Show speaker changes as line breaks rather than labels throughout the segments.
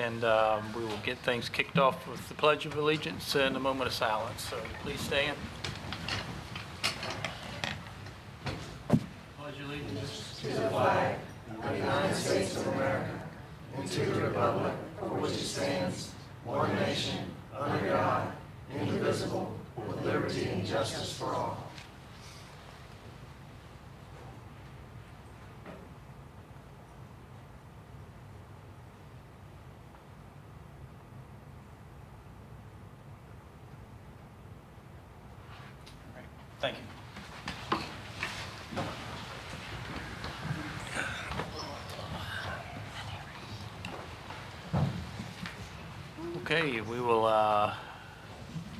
and we will get things kicked off with the Pledge of Allegiance and a moment of silence. So please stand. Pledge allegiance
to the flag of the United States of America and to the republic for which it stands, one nation, under God, indivisible, with liberty and justice for all.
Thank you. Okay, we will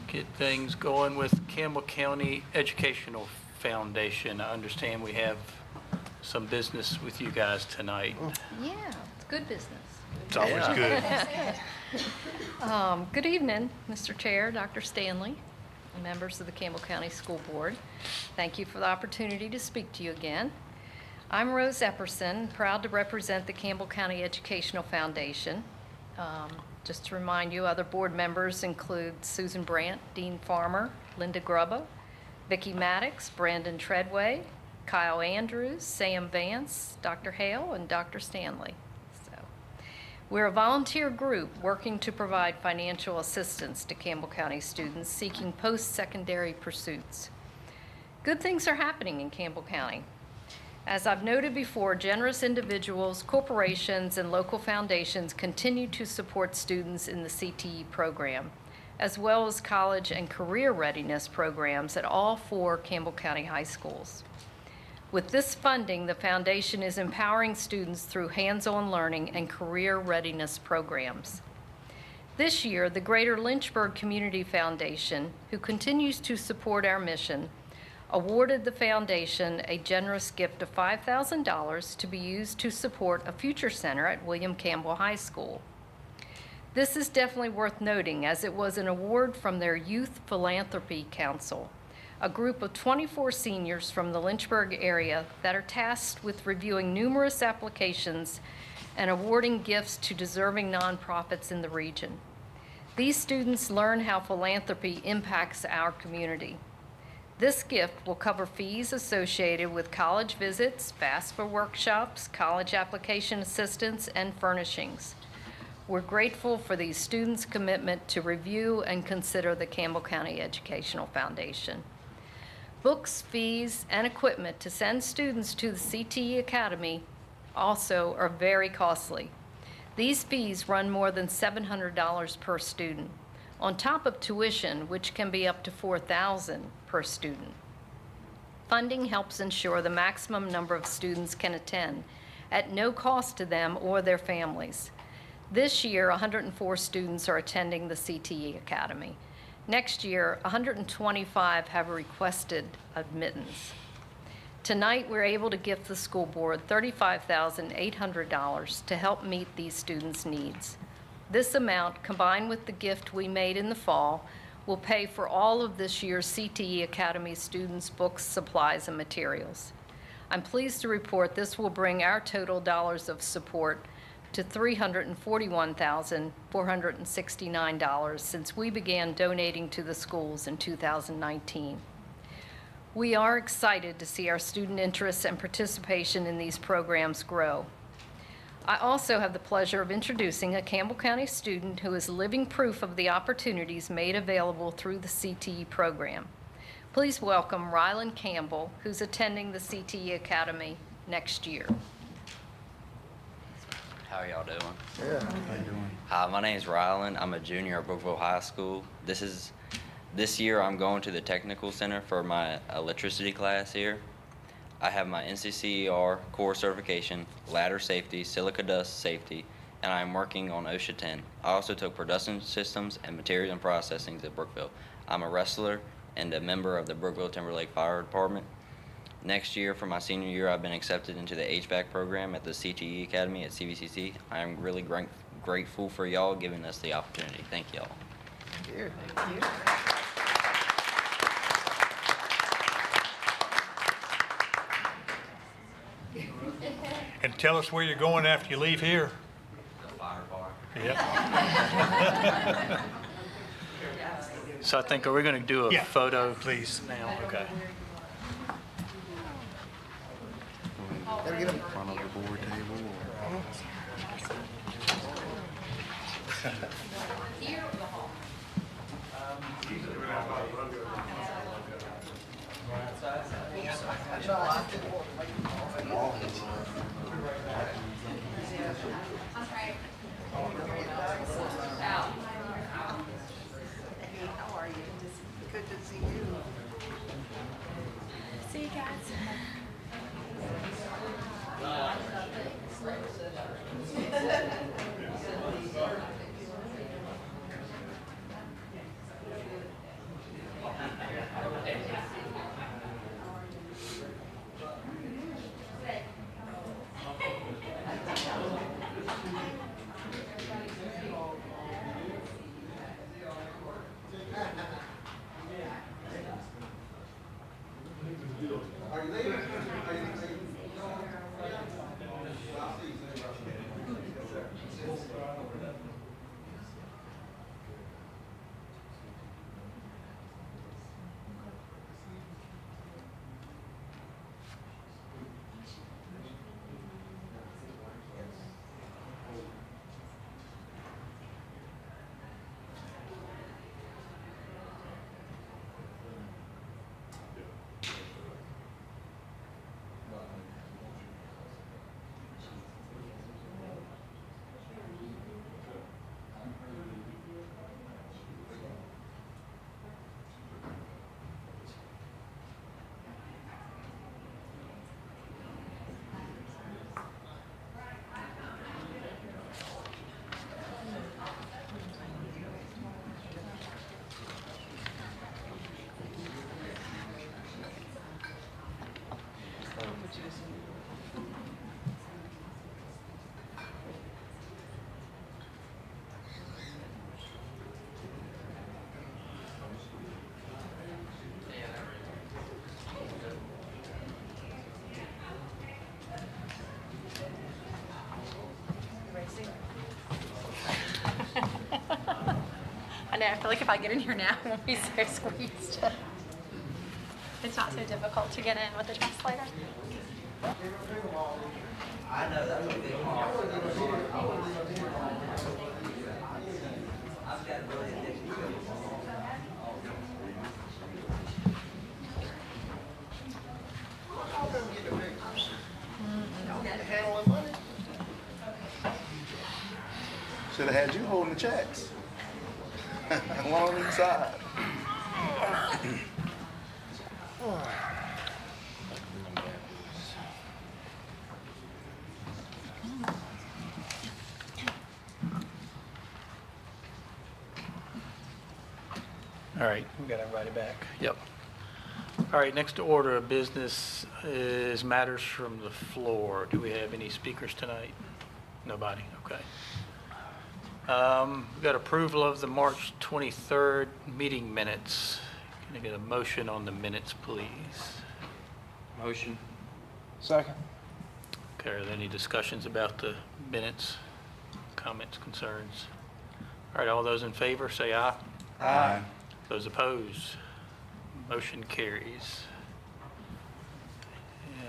get things going with Campbell County Educational Foundation. I understand we have some business with you guys tonight.
Yeah, it's good business.
It's always good.
Good evening, Mr. Chair, Dr. Stanley, and members of the Campbell County School Board. Thank you for the opportunity to speak to you again. I'm Rose Epperson, proud to represent the Campbell County Educational Foundation. Just to remind you, other board members include Susan Brandt, Dean Farmer, Linda Grubba, Vicki Maddox, Brandon Treadway, Kyle Andrews, Sam Vance, Dr. Hale, and Dr. Stanley. We're a volunteer group working to provide financial assistance to Campbell County students seeking post-secondary pursuits. Good things are happening in Campbell County. As I've noted before, generous individuals, corporations, and local foundations continue to support students in the CTE program, as well as college and career readiness programs at all 4 Campbell County high schools. With this funding, the foundation is empowering students through hands-on learning and career readiness programs. This year, the Greater Lynchburg Community Foundation, who continues to support our mission, awarded the foundation a generous gift of $5,000 to be used to support a future center at William Campbell High School. This is definitely worth noting, as it was an award from their Youth Philanthropy Council, a group of 24 seniors from the Lynchburg area that are tasked with reviewing numerous applications and awarding gifts to deserving nonprofits in the region. These students learn how philanthropy impacts our community. This gift will cover fees associated with college visits, FAFSA workshops, college application assistance, and furnishings. We're grateful for these students' commitment to review and consider the Campbell County Educational Foundation. Books, fees, and equipment to send students to the CTE Academy also are very costly. These fees run more than $700 per student, on top of tuition, which can be up to $4,000 per student. Funding helps ensure the maximum number of students can attend at no cost to them or their families. This year, 104 students are attending the CTE Academy. Next year, 125 have requested admittance. Tonight, we're able to gift the school board $35,800 to help meet these students' needs. This amount, combined with the gift we made in the fall, will pay for all of this year's CTE Academy students' books, supplies, and materials. I'm pleased to report this will bring our total dollars of support to $341,469 since we began donating to the schools in 2019. We are excited to see our student interest and participation in these programs grow. I also have the pleasure of introducing a Campbell County student who is living proof of the opportunities made available through the CTE program. Please welcome Rylan Campbell, who's attending the CTE Academy next year.
How y'all doing?
Yeah. How you doing?
Hi, my name is Rylan. I'm a junior at Brookville High School. This year I'm going to the technical center for my electricity class here. I have my NCCER core certification, ladder safety, silica dust safety, and I'm working on OSHA 10. I also took production systems and material and processing at Brookville. I'm a wrestler and a member of the Brookville Timberlake Fire Department. Next year, for my senior year, I've been accepted into the HVAC program at the CTE Academy at CVCC. I am really grateful for y'all giving us the opportunity. Thank y'all.
Thank you.
Thank you.
And tell us where you're going after you leave here.
The fire bar.
Yep. So I think, are we going to do a
Yeah,
photo?
please.
Now, okay.
Gotta get him.
Front of the board table.
How are you? Good to see you.
See you guys. I know, I feel like if I get in here now, I won't be so squeezed. It's not so difficult to get in with the translator.
Handling money. Should have had you holding the checks. One on each side.
All right, we got everybody back. Yep. All right, next order of business is matters from the floor. Do we have any speakers tonight? Nobody, okay. We got approval of the March 23rd meeting minutes. Can I get a motion on the minutes, please?
Motion.
Second.
Okay, are there any discussions about the minutes, comments, concerns? All right, all those in favor, say aye.
Aye.
Those opposed, motion carries.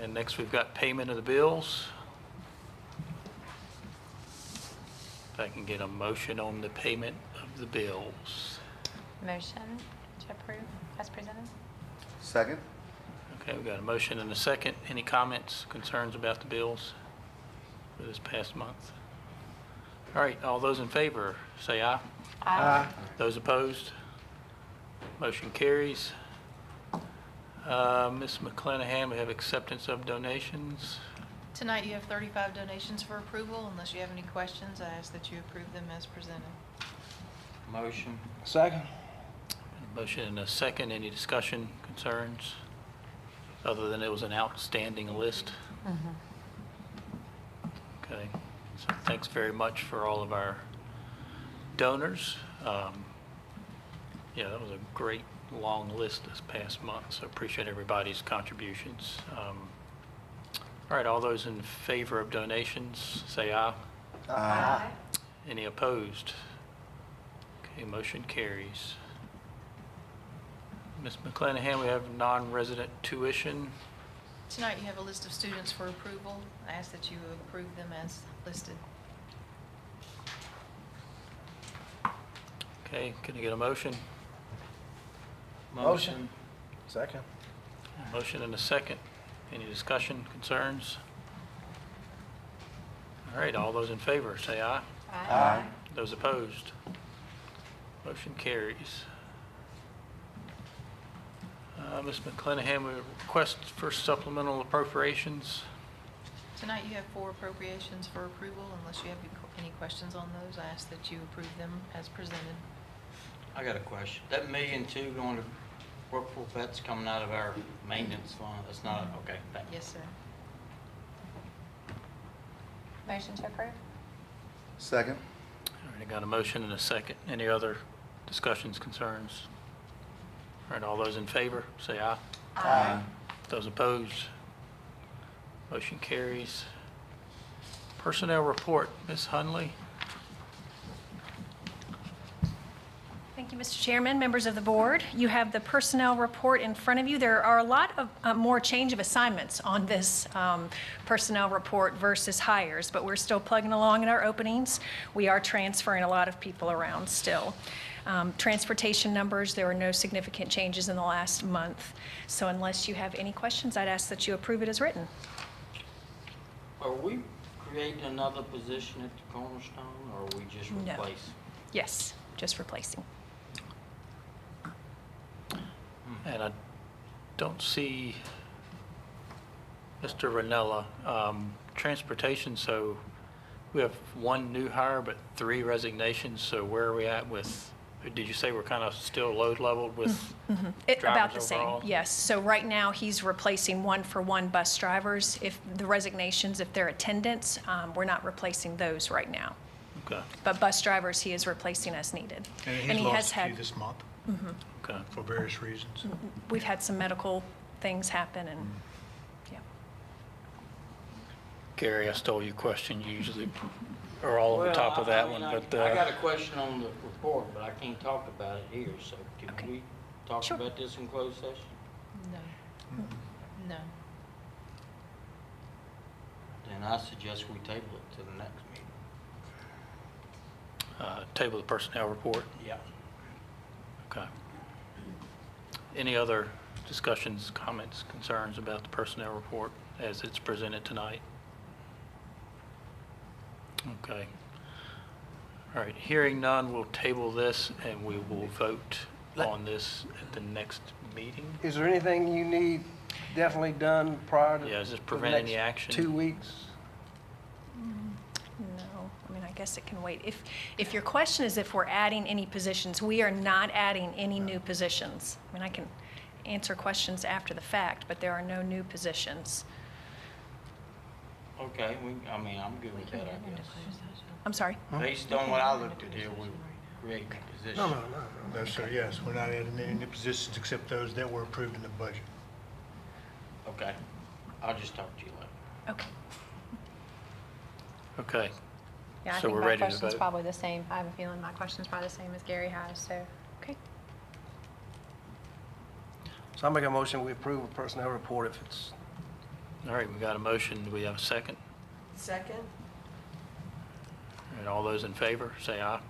And next, we've got payment of the bills. If I can get a motion on the payment of the bills.
Motion to approve as presented.
Second?
Okay, we've got a motion and a second. Any comments, concerns about the bills for this past month? All right, all those in favor, say aye.
Aye.
Those opposed? Motion carries. Ms. McClanahan, we have acceptance of donations.
Tonight you have 35 donations for approval. Unless you have any questions, I ask that you approve them as presented.
Motion.
Second.
Motion and a second. Any discussion, concerns? Other than it was an outstanding list? Okay, so thanks very much for all of our donors. Yeah, that was a great long list this past month, so appreciate everybody's contributions. All right, all those in favor of donations, say aye.
Aye.
Any opposed? Okay, motion carries. Ms. McClanahan, we have non-resident tuition.
Tonight, you have a list of students for approval. I ask that you approve them as listed.
Okay, can I get a motion?
Motion. Second.
Motion and a second. Any discussion, concerns? All right, all those in favor, say aye.
Aye.
Those opposed? Motion carries. Ms. McClanahan, we request for supplemental appropriations.
Tonight, you have 4 appropriations for approval. Unless you have any questions on those, I ask that you approve them as presented.
I got a question. That $1.2 million going to workforce vets coming out of our maintenance fund, that's not, okay, thank you.
Yes, sir.
Motion to approve?
Second.
All right, I got a motion and a second. Any other discussions, concerns? All right, all those in favor, say aye.
Aye.
Those opposed? Motion carries. Personnel report, Ms. Hunley.
Thank you, Mr. Chairman, members of the board. You have the personnel report in front of you. There are a lot of more change of assignments on this personnel report versus hires, but we're still plugging along in our openings. We are transferring a lot of people around still. Transportation numbers, there are no significant changes in the last month. So unless you have any questions, I'd ask that you approve it as written.
Are we creating another position at the Cornerstone, or are we just
No.
replacing?
Yes, just replacing.
And I don't see Mr. Ranella. Transportation, so we have 1 new hire, but 3 resignations. So where are we at with, did you say we're kind of still load leveled with
About
drivers
the same,
overall?
yes. So right now, he's replacing 1-for-1 bus drivers. If the resignations, if they're attendants, we're not replacing those right now.
Okay,
But bus drivers, he is replacing as needed.
And
he
he's
has
lost a few
had,
this month
okay.
for various reasons.
we've had some medical things happen and, yeah.
Gary, I stole your question. You usually are all on top of that one, but.
I got a question on the report, but I can't talk about it here, so
Okay.
can we talk
Sure.
about this in closed session?
No. No.
Then I suggest we table it to the next meeting.
Table the personnel report.
Yeah.
Okay. Any other discussions, comments, concerns about the personnel report as it's presented tonight? Okay. All right, hearing none, we'll table this and we will vote on this at the next meeting.
Is there anything you need definitely done prior to?
Yeah, does this
the
prevent any
next
action?
2 weeks?
No, I mean, I guess it can wait. If your question is if we're adding any positions, we are not adding any new positions. I mean, I can answer questions after the fact, but there are no new positions.
Okay, I'm good with that, I guess.
I'm sorry?
Based on what I looked at here, we create a position.
No.
No, sir, yes, we're not adding any new positions except those that were approved in the budget.
Okay, I'll just talk to you later.
Okay.
Okay,
Yeah, I
So
think
we're
my
ready to
question's
vote.
probably the same. I have a feeling my question's probably the same as Gary has, so.
Okay.
So I'll make a motion, we approve a personnel report if it's.
all right, we got a motion. Do we have a second?
Second?
All right, all those in favor, say aye.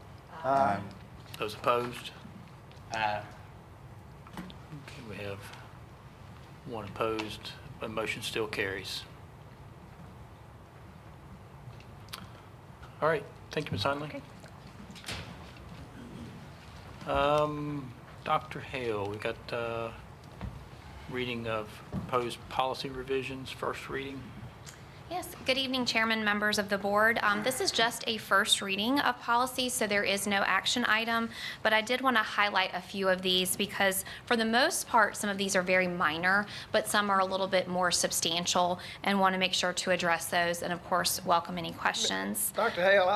Aye.
Those opposed?
Aye.
Okay, we have 1 opposed, but motion still carries. All right, thank you, Ms. Hunley.
Okay.
Dr. Hale, we got reading of proposed policy revisions, first reading.
Yes, good evening, Chairman, members of the board. This is just a first reading of policy, so there is no action item, but I did want to highlight a few of these because for the most part, some of these are very minor, but some are a little bit more substantial and want to make sure to address those and of course, welcome any questions.
Dr. Hale,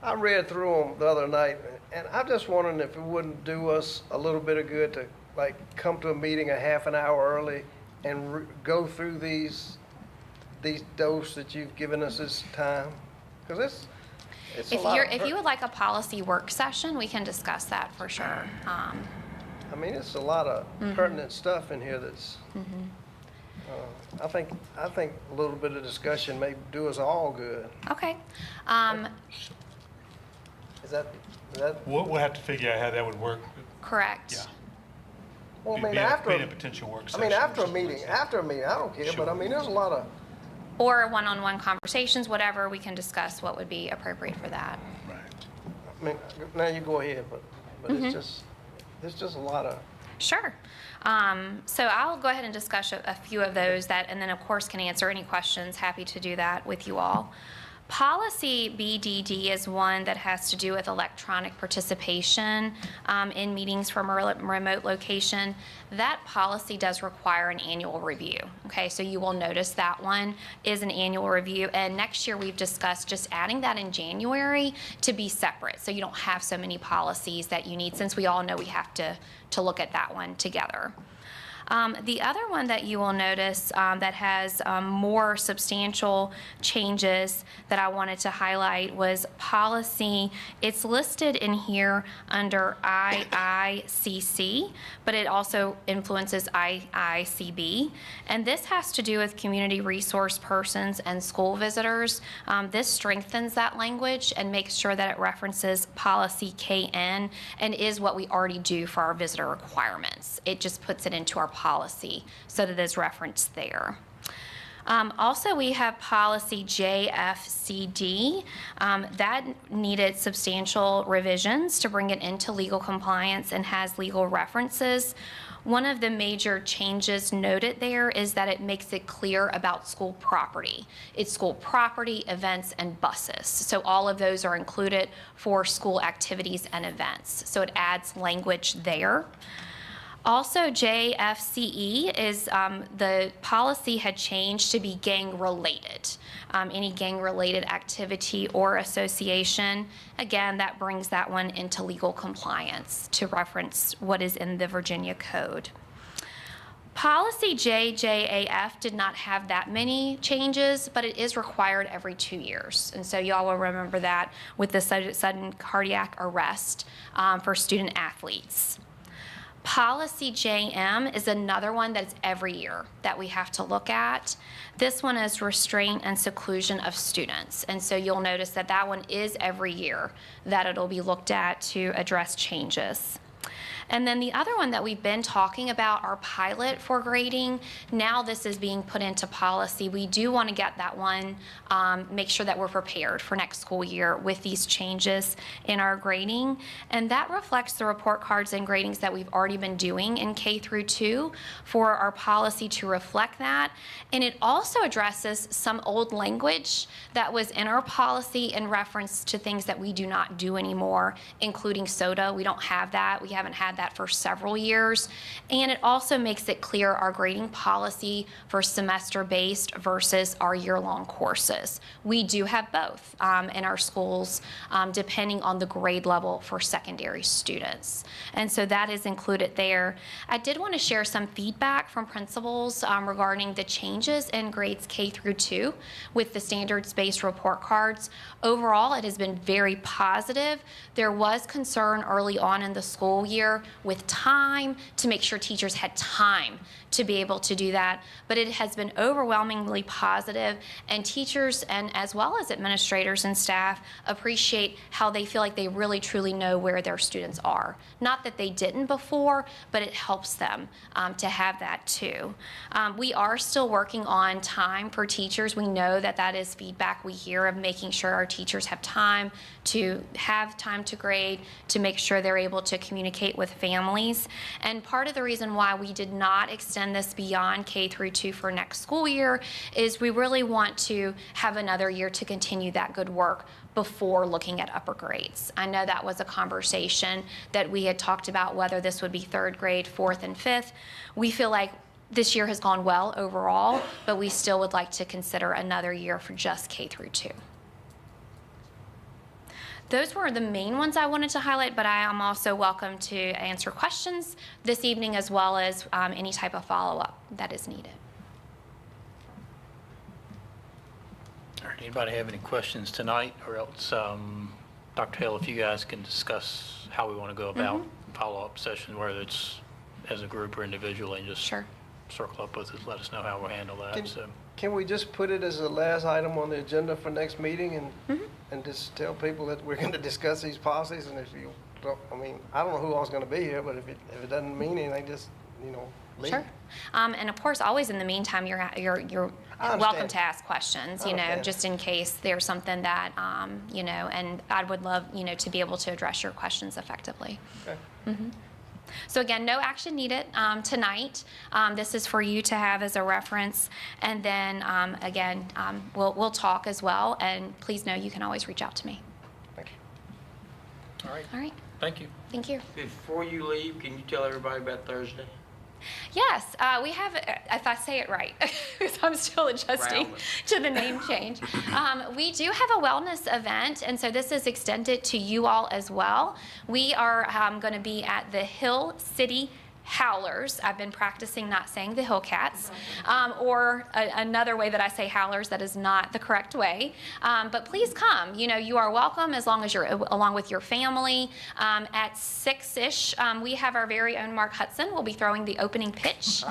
I read through them the other night, and I'm just wondering if it wouldn't do us a little bit of good to, like, come to a meeting a half an hour early and go through these doses that you've given us this time? Because It's a lot of
If you would like a policy work session, we can discuss that for sure.
I mean, it's a lot of pertinent stuff in here that's, I think a little bit of discussion may do us all good.
Okay.
Is that,
We'll have to figure out how that would work.
Correct.
Yeah.
well, I mean,
Being
after,
a potential work
I
session.
mean, after a meeting, I don't care, but I mean, there's a lot of,
Or one-on-one conversations, whatever, we can discuss what would be appropriate for that.
Right.
I mean, now you go ahead, but it's just a lot of,
Sure. So I'll go ahead and discuss a few of those and then of course can answer any questions. Happy to do that with you all. Policy BDD is one that has to do with electronic participation in meetings from a remote location. That policy does require an annual review. Okay, so you will notice that one is an annual review. And next year we've discussed just adding that in January to be separate, so you don't have so many policies that you need, since we all know we have to look at that one together. The other one that you will notice that has more substantial changes that I wanted to highlight was policy. It's listed in here under IICC, but it also influences IICB. And this has to do with community resource persons and school visitors. This strengthens that language and makes sure that it references policy KN and is what we already do for our visitor requirements. It just puts it into our policy so that it is referenced there. Also, we have policy JFCD. That needed substantial revisions to bring it into legal compliance and has legal references. One of the major changes noted there is that it makes it clear about school property. It's school property, events, and buses. So all of those are included for school activities and events. So it adds language there. Also, JFCE is the policy had changed to be gang-related. Any gang-related activity or association, again, that brings that one into legal compliance to reference what is in the Virginia Code. Policy JJAF did not have that many changes, but it is required every 2 years. And so y'all will remember that with the sudden cardiac arrest for student athletes. Policy JM is another one that's every year that we have to look at. This one is restraint and seclusion of students. And so you'll notice that that one is every year that it'll be looked at to address changes. And then the other one that we've been talking about, our pilot for grading, now this is being put into policy. We do want to get that one, make sure that we're prepared for next school year with these changes in our grading. And that reflects the report cards and gradings that we've already been doing in K through 2 for our policy to reflect that. And it also addresses some old language that was in our policy in reference to things that we do not do anymore, including soda. We don't have that. We haven't had that for several years. And it also makes it clear our grading policy for semester-based versus our year-long courses. We do have both in our schools, depending on the grade level for secondary students. And so that is included there. I did want to share some feedback from principals regarding the changes in grades K through 2 with the standards-based report cards. Overall, it has been very positive. There was concern early on in the school year with time to make sure teachers had time to be able to do that, but it has been overwhelmingly positive, and teachers and as well as administrators and staff appreciate how they feel like they really truly know where their students are. Not that they didn't before, but it helps them to have that too. We are still working on time for teachers. We know that that is feedback we hear of making sure our teachers have time to grade, to make sure they're able to communicate with families. And part of the reason why we did not extend this beyond K through 2 for next school year is we really want to have another year to continue that good work before looking at upper grades. I know that was a conversation that we had talked about, whether this would be 3rd grade, 4th, and 5th. We feel like this year has gone well overall, but we still would like to consider another year for just K through 2. Those were the main ones I wanted to highlight, but I am also welcome to answer questions this evening as well as any type of follow-up that is needed.
All right. Anybody have any questions tonight, or else, Dr. Hill, if you guys can discuss how we want to go about follow-up session, whether it's as a group or individually, and just
Sure.
circle up with us, let us know how we'll handle that, so.
Can we just put it as the last item on the agenda for next meeting and just tell people that we're going to discuss these policies? And if you don't, I mean, I don't know who all's going to be here, but if it doesn't mean anything, just, leave.
Sure. And of course, always in the meantime, you're
I
welcome
understand.
to ask questions,
I understand.
just in case there's something that, and I would love, to be able to address your questions effectively.
Okay.
So again, no action needed tonight. This is for you to have as a reference. And then, again, we'll talk as well. And please know you can always reach out to me.
Thank you.
All right,
All right.
thank you.
Thank you.
Before you leave, can you tell everybody about Thursday?
Yes, we have, if I say it right, because I'm still adjusting
Round.
to the name change. We do have a wellness event, and so this is extended to you all as well. We are going to be at the Hill City Howlers. I've been practicing not saying the Hillcats, or another way that I say howlers that is not the correct way. But please come. You are welcome as long as you're along with your family. At 6-ish, we have our very own Mark Hudson. We'll be throwing the opening pitch.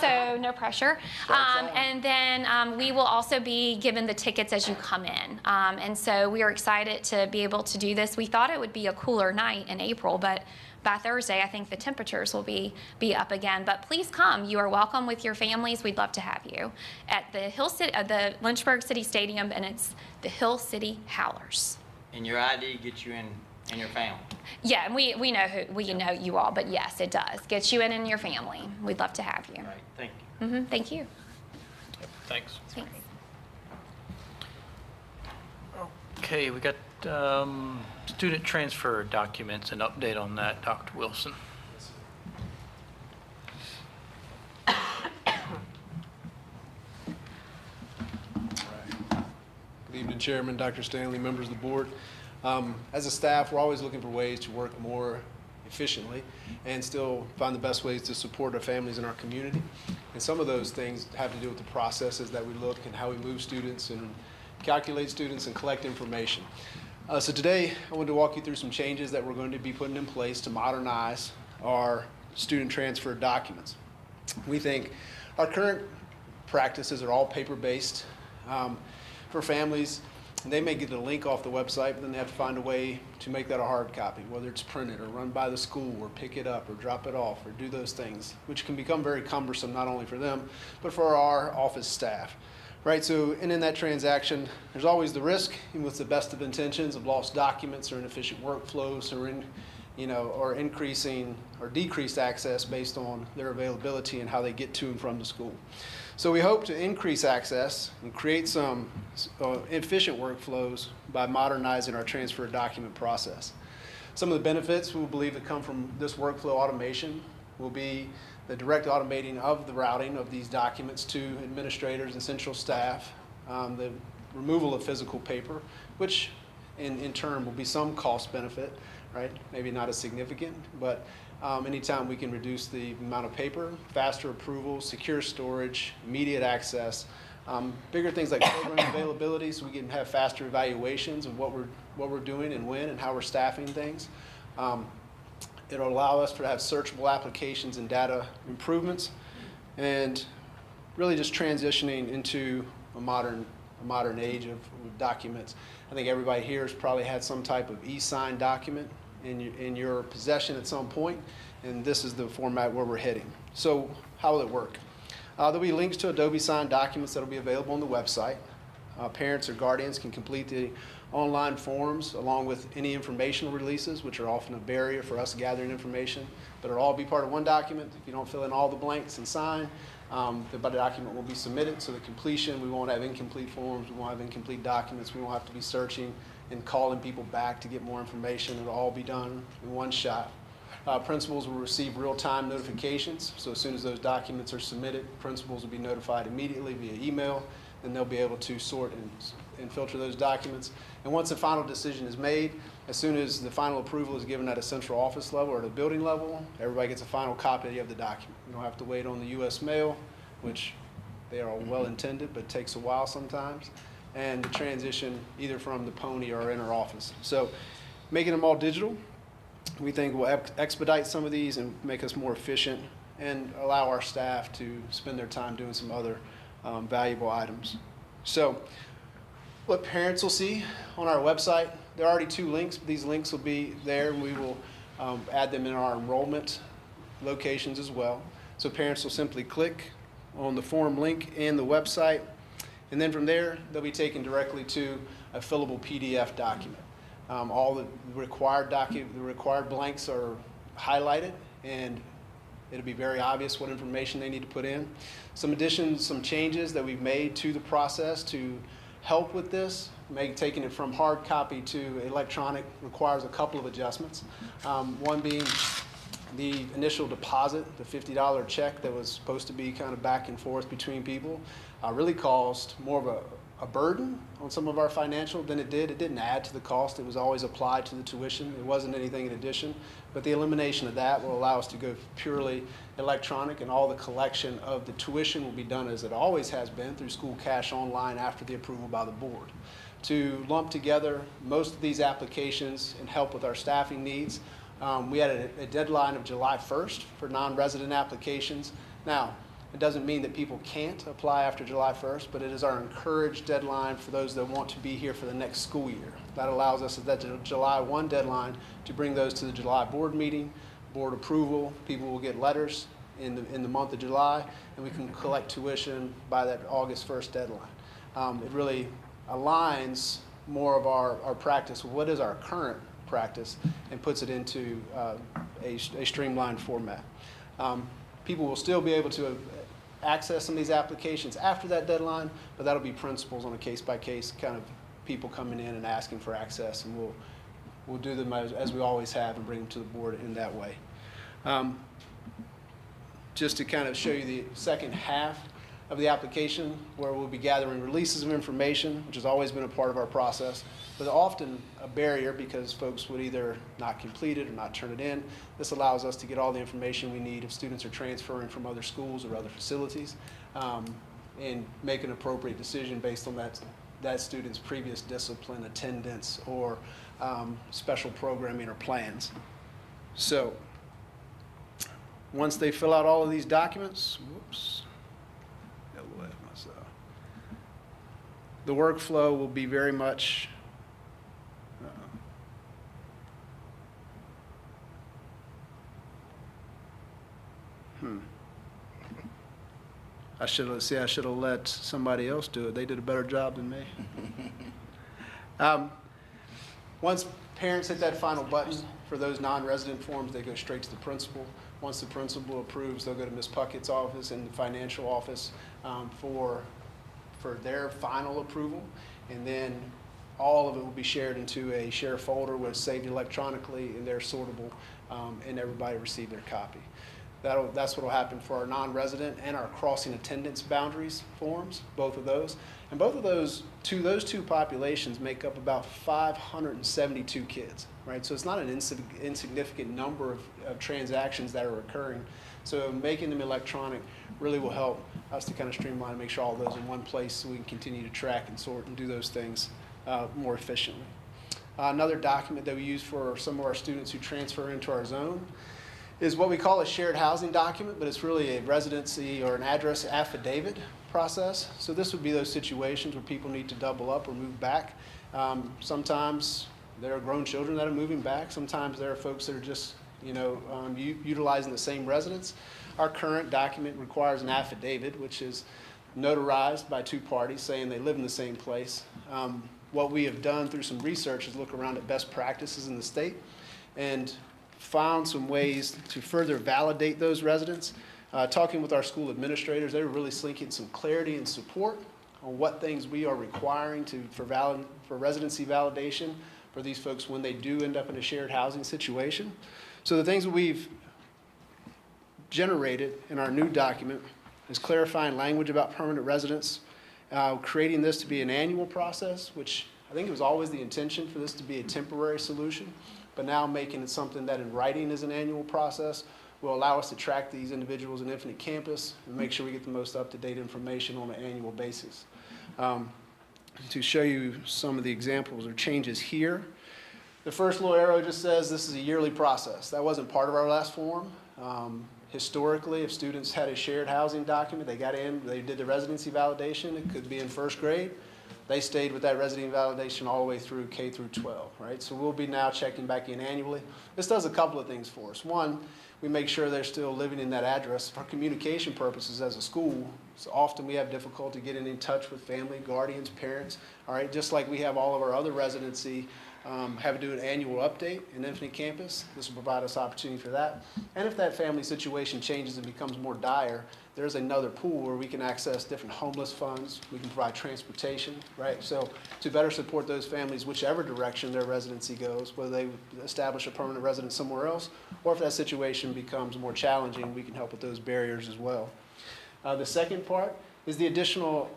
So no pressure. And then we will also be given the tickets as you come in. And so we are excited to be able to do this. We thought it would be a cooler night in April, but by Thursday, I think the temperatures will be up again. But please come. You are welcome with your families. We'd love to have you at the Lynchburg City Stadium, and it's the Hill City Howlers.
And your ID gets you in your family.
Yeah, and we know you all, but yes, it does. Gets you in your family. We'd love to have you.
All right, thank you.
Thank you.
Thanks.
Thanks.
Okay, we got student transfer documents, an update on that, Dr. Wilson.
Good evening, Chairman, Dr. Stanley, members of the board. As a staff, we're always looking for ways to work more efficiently and still find the best ways to support our families in our community. And some of those things have to do with the processes that we look and how we move students and calculate students and collect information. So today, I wanted to walk you through some changes that we're going to be putting in place to modernize our student transfer documents. We think our current practices are all paper-based. For families, they may get a link off the website, but then they have to find a way to make that a hard copy, whether it's printed or run by the school or pick it up or drop it off or do those things, which can become very cumbersome not only for them, but for our office staff. Right, so and in that transaction, there's always the risk, and with the best of intentions, of lost documents or inefficient workflows or increasing or decreased access based on their availability and how they get to and from the school. So we hope to increase access and create some efficient workflows by modernizing our transfer document process. Some of the benefits we believe that come from this workflow automation will be the direct automating of the routing of these documents to administrators and central staff, the removal of physical paper, which in turn will be some cost benefit, right? Maybe not as significant, but anytime we can reduce the amount of paper, faster approvals, secure storage, immediate access, bigger things like program availability, so we can have faster evaluations of what we're doing and when and how we're staffing things. It'll allow us to have searchable applications and data improvements, and really just transitioning into a modern age of documents. I think everybody here has probably had some type of e-sign document in your possession at some point, and this is the format where we're heading. So how will it work? There'll be links to Adobe Sign documents that'll be available on the website. Parents or guardians can complete the online forms along with any informational releases, which are often a barrier for us gathering information, but it'll all be part of one document. If you don't fill in all the blanks and sign, the document will be submitted. So the completion, we won't have incomplete forms, we won't have incomplete documents, we won't have to be searching and calling people back to get more information. It'll all be done in one shot. Principals will receive real-time notifications. So as soon as those documents are submitted, principals will be notified immediately via email, and they'll be able to sort and filter those documents. And once the final decision is made, as soon as the final approval is given at a central office level or at a building level, everybody gets a final copy of the document. You don't have to wait on the U.S. mail, which They are well intended, but it takes a while sometimes. And the transition either from the Pony or in our office. So making them all digital, we think will expedite some of these and make us more efficient and allow our staff to spend their time doing some other valuable items. So what parents will see on our website, there are already 2 links. These links will be there, and we will add them in our enrollment locations as well. So parents will simply click on the form link in the website, and then from there, they'll be taken directly to a fillable PDF document. All the required blanks are highlighted, and it'll be very obvious what information they need to put in. Some additions, some changes that we've made to the process to help with this, taking it from hard copy to electronic requires a couple of adjustments. One being the initial deposit, the $50 check that was supposed to be kind of back and forth between people, really caused more of a burden on some of our financial than it did. It didn't add to the cost. It was always applied to the tuition. It wasn't anything in addition. But the elimination of that will allow us to go purely electronic, and all the collection of the tuition will be done as it always has been through School Cash Online after the approval by the board. To lump together most of these applications and help with our staffing needs, we had a deadline of July 1st for non-resident applications. Now, it doesn't mean that people can't apply after July 1st, but it is our encouraged deadline for those that want to be here for the next school year. That allows us at that July 1 deadline to bring those to the July board meeting, board approval. People will get letters in the month of July, and we can collect tuition by that August 1st deadline. It really aligns more of our practice with what is our current practice and puts it into a streamlined format. People will still be able to access some of these applications after that deadline, but that'll be principals on a case-by-case kind of people coming in and asking for access, and we'll do them as we always have and bring them to the board in that way. Just to kind of show you the second half of the application, where we'll be gathering releases of information, which has always been a part of our process, but often a barrier because folks would either not complete it or not turn it in. This allows us to get all the information we need if students are transferring from other schools or other facilities, and make an appropriate decision based on that student's previous discipline, attendance, or special programming or plans. So once they fill out all of these documents, the workflow will be very much I should have let somebody else do it. They did a better job than me. Once parents hit that final button for those non-resident forms, they go straight to the principal. Once the principal approves, they'll go to Ms. Puckett's office and the financial office for their final approval, and then all of it will be shared into a share folder where it's saved electronically and they're sortable, and everybody receive their copy. That's what will happen for our non-resident and our crossing attendance boundaries forms, both of those. And both of those two populations make up about 572 kids, right? So it's not an insignificant number of transactions that are occurring. So making them electronic really will help us to kind of streamline and make sure all those in one place so we can continue to track and sort and do those things more efficiently. Another document that we use for some of our students who transfer into our zone is what we call a shared housing document, but it's really a residency or an address affidavit process. So this would be those situations where people need to double up or move back. Sometimes there are grown children that are moving back. Sometimes there are folks that are just utilizing the same residence. Our current document requires an affidavit, which is notarized by two parties saying they live in the same place. What we have done through some research is look around at best practices in the state and found some ways to further validate those residents. Talking with our school administrators, they were really seeking some clarity and support on what things we are requiring for residency validation for these folks when they do end up in a shared housing situation. So the things that we've generated in our new document is clarifying language about permanent residence, creating this to be an annual process, which I think it was always the intention for this to be a temporary solution, but now making it something that in writing is an annual process will allow us to track these individuals in Infinite Campus and make sure we get the most up-to-date information on an annual basis. To show you some of the examples or changes here, the first little arrow just says this is a yearly process. That wasn't part of our last form. Historically, if students had a shared housing document, they got in, they did the residency validation, it could be in first grade, they stayed with that residency validation all the way through K through 12, right? So we'll be now checking back in annually. This does a couple of things for us. One, we make sure they're still living in that address for communication purposes as a school. So often we have difficulty getting in touch with family, guardians, parents, all right? Just like we have all of our other residency have to do an annual update in Infinite Campus. This will provide us opportunity for that. And if that family situation changes and becomes more dire, there's another pool where we can access different homeless funds. We can provide transportation, right? So to better support those families, whichever direction their residency goes, whether they establish a permanent residence somewhere else, or if that situation becomes more challenging, we can help with those barriers as well. The second part is the additional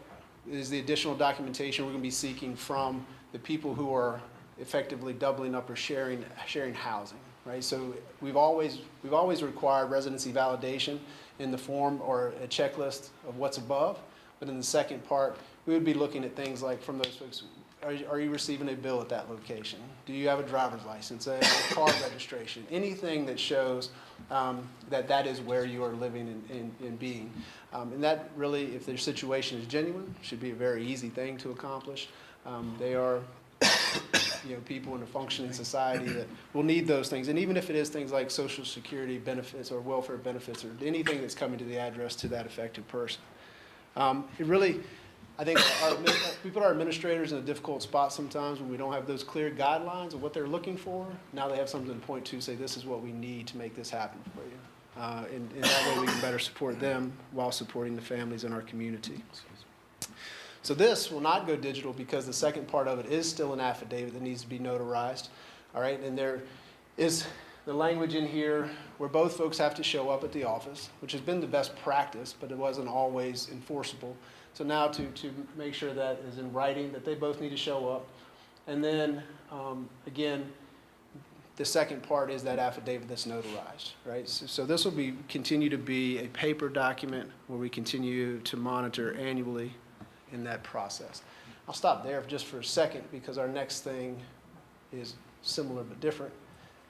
documentation we're going to be seeking from the people who are effectively doubling up or sharing housing, right? So we've always required residency validation in the form or a checklist of what's above, but in the second part, we would be looking at things like from those folks, are you receiving a bill at that location? Do you have a driver's license, a car registration, anything that shows that is where you are living and being. And that really, if their situation is genuine, should be a very easy thing to accomplish. They are people in a functioning society that will need those things. And even if it is things like Social Security benefits or welfare benefits or anything that's coming to the address to that affected person. It really, I think we put our administrators in a difficult spot sometimes when we don't have those clear guidelines of what they're looking for. Now they have something to point to, say this is what we need to make this happen for you. And that way we can better support them while supporting the families in our community. So this will not go digital because the second part of it is still an affidavit that needs to be notarized, all right? And there is the language in here where both folks have to show up at the office, which has been the best practice, but it wasn't always enforceable. So now to make sure that is in writing, that they both need to show up. And then, again, the second part is that affidavit that's notarized, right? So this will continue to be a paper document where we continue to monitor annually in that process. I'll stop there just for a second because our next thing is similar but different.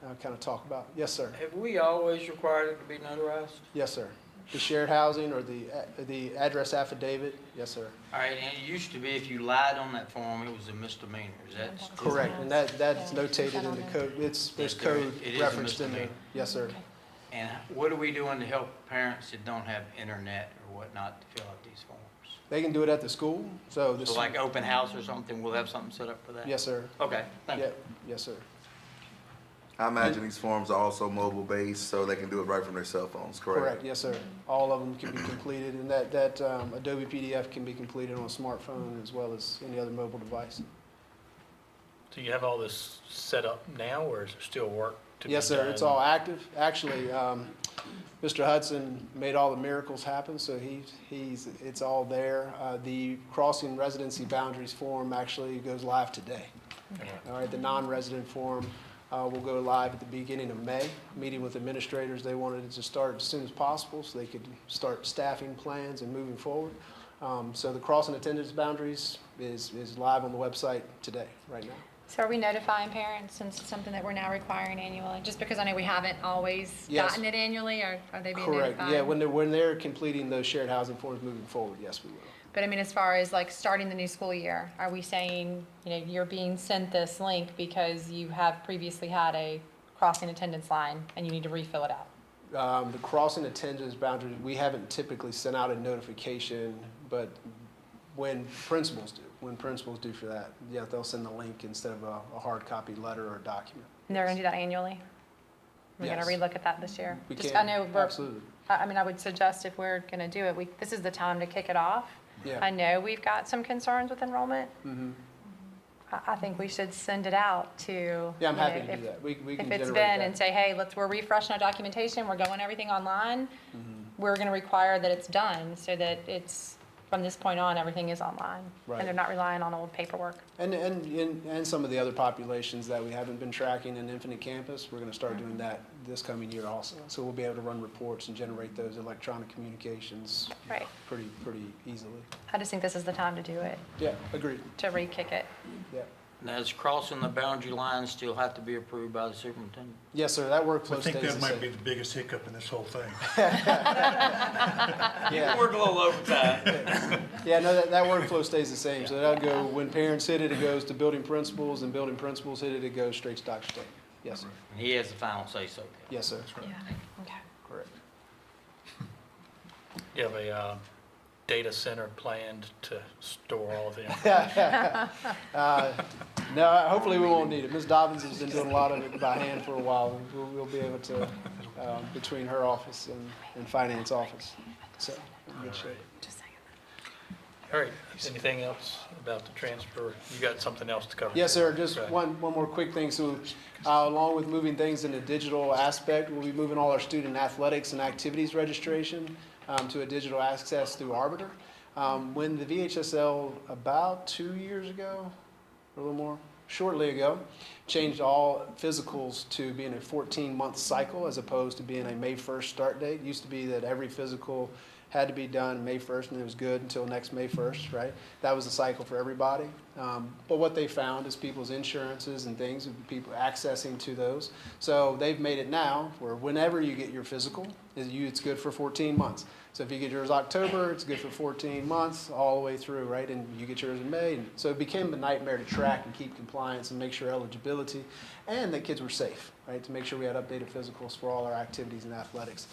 I'll kind of talk about. Yes, sir.
Have we always required it to be notarized?
Yes, sir. The shared housing or the address affidavit. Yes, sir.
All right, and it used to be if you lied on that form, it was a misdemeanor. Is that
correct? And that's notated in the code. There's code referenced in there. Yes, sir.
And what are we doing to help parents that don't have internet or whatnot to fill out these forms?
They can do it at the school. So
like open house or something, we'll have something set up for that?
Yes, sir.
Okay, thank you.
Yes, sir.
I imagine these forms are also mobile-based, so they can do it right from their cell phones, correct?
Correct, yes, sir. All of them can be completed, and that Adobe PDF can be completed on a smartphone as well as any other mobile device.
Do you have all this set up now, or is there still work to be done?
Yes, sir. It's all active. Actually, Mr. Hudson made all the miracles happen, so it's all there. The crossing residency boundaries form actually goes live today.
Okay.
All right, the non-resident form will go live at the beginning of May. Meeting with administrators, they wanted it to start as soon as possible so they could start staffing plans and moving forward. So the crossing attendance boundaries is live on the website today, right now.
So are we notifying parents since it's something that we're now requiring annually? Just because I know we haven't always
Yes.
gotten it annually, or are they being
Correct.
notified?
Yeah, when they're completing those shared housing forms moving forward, yes, we will.
But I mean, as far as like starting the new school year, are we saying, you're being sent this link because you have previously had a crossing attendance line and you need to refill it out?
The crossing attendance boundaries, we haven't typically sent out a notification, but when principals do for that, yeah, they'll send the link instead of a hard copy letter or document.
And they're going to do that annually? We're
Yes.
going to relook at that this year?
We
Just,
can,
I know
absolutely.
I would suggest if we're going to do it, this is the time to kick it off.
Yeah.
I know we've got some concerns with enrollment.
Mm-hmm.
I think we should send it out to.
Yeah, I'm happy to do that. We can
If it's
generate
been
that.
and say, hey, we're refreshing our documentation, we're going everything online,
Mm-hmm.
we're going to require that it's done so that it's from this point on, everything is online.
Right.
And they're not relying on old paperwork.
And some of the other populations that we haven't been tracking in Infinite Campus, we're going to start doing that this coming year also. So we'll be able to run reports and generate those electronic communications
Right.
pretty easily.
I just think this is the time to do it,
Yeah, agreed.
to re-kick it.
Yeah.
Now, does crossing the boundary lines still have to be approved by the superintendent?
Yes, sir, that workflow
I
stays
think
the
that might
same.
be the biggest hiccup in this whole thing.
Yeah.
Work a little overtime.
Yeah, no, that workflow stays the same. So that'll go, when parents hit it, it goes to building principals, and building principals hit it, it goes straight to Dr. State. Yes, sir.
He has the final say-so.
Yes, sir.
Yeah, okay.
Correct.
You have a data center planned to store all the information?
No, hopefully we won't need it. Ms. Dobbins has been doing a lot of it by hand for a while. We'll be able to, between her office and finance office. So, in good shape.
All right, anything else about the transfer? You got something else to cover?
Yes, sir. Just
Okay.
one more quick thing. So, along with moving things in a digital aspect, we'll be moving all our student athletics and activities registration to a digital access through Arbiter. When the VHSL about 2 years ago, or a little more, shortly ago, changed all physicals to being a 14-month cycle as opposed to being a May 1st start date. It used to be that every physical had to be done May 1st and it was good until next May 1st, right? That was the cycle for everybody. But what they found is people's insurances and things, people accessing to those. So they've made it now where whenever you get your physical, it's good for 14 months. So if you get yours October, it's good for 14 months all the way through, right? And you get yours in May. And so it became a nightmare to track and keep compliance and make sure eligibility and that kids were safe, right? To make sure we had updated physicals for all our activities and athletics.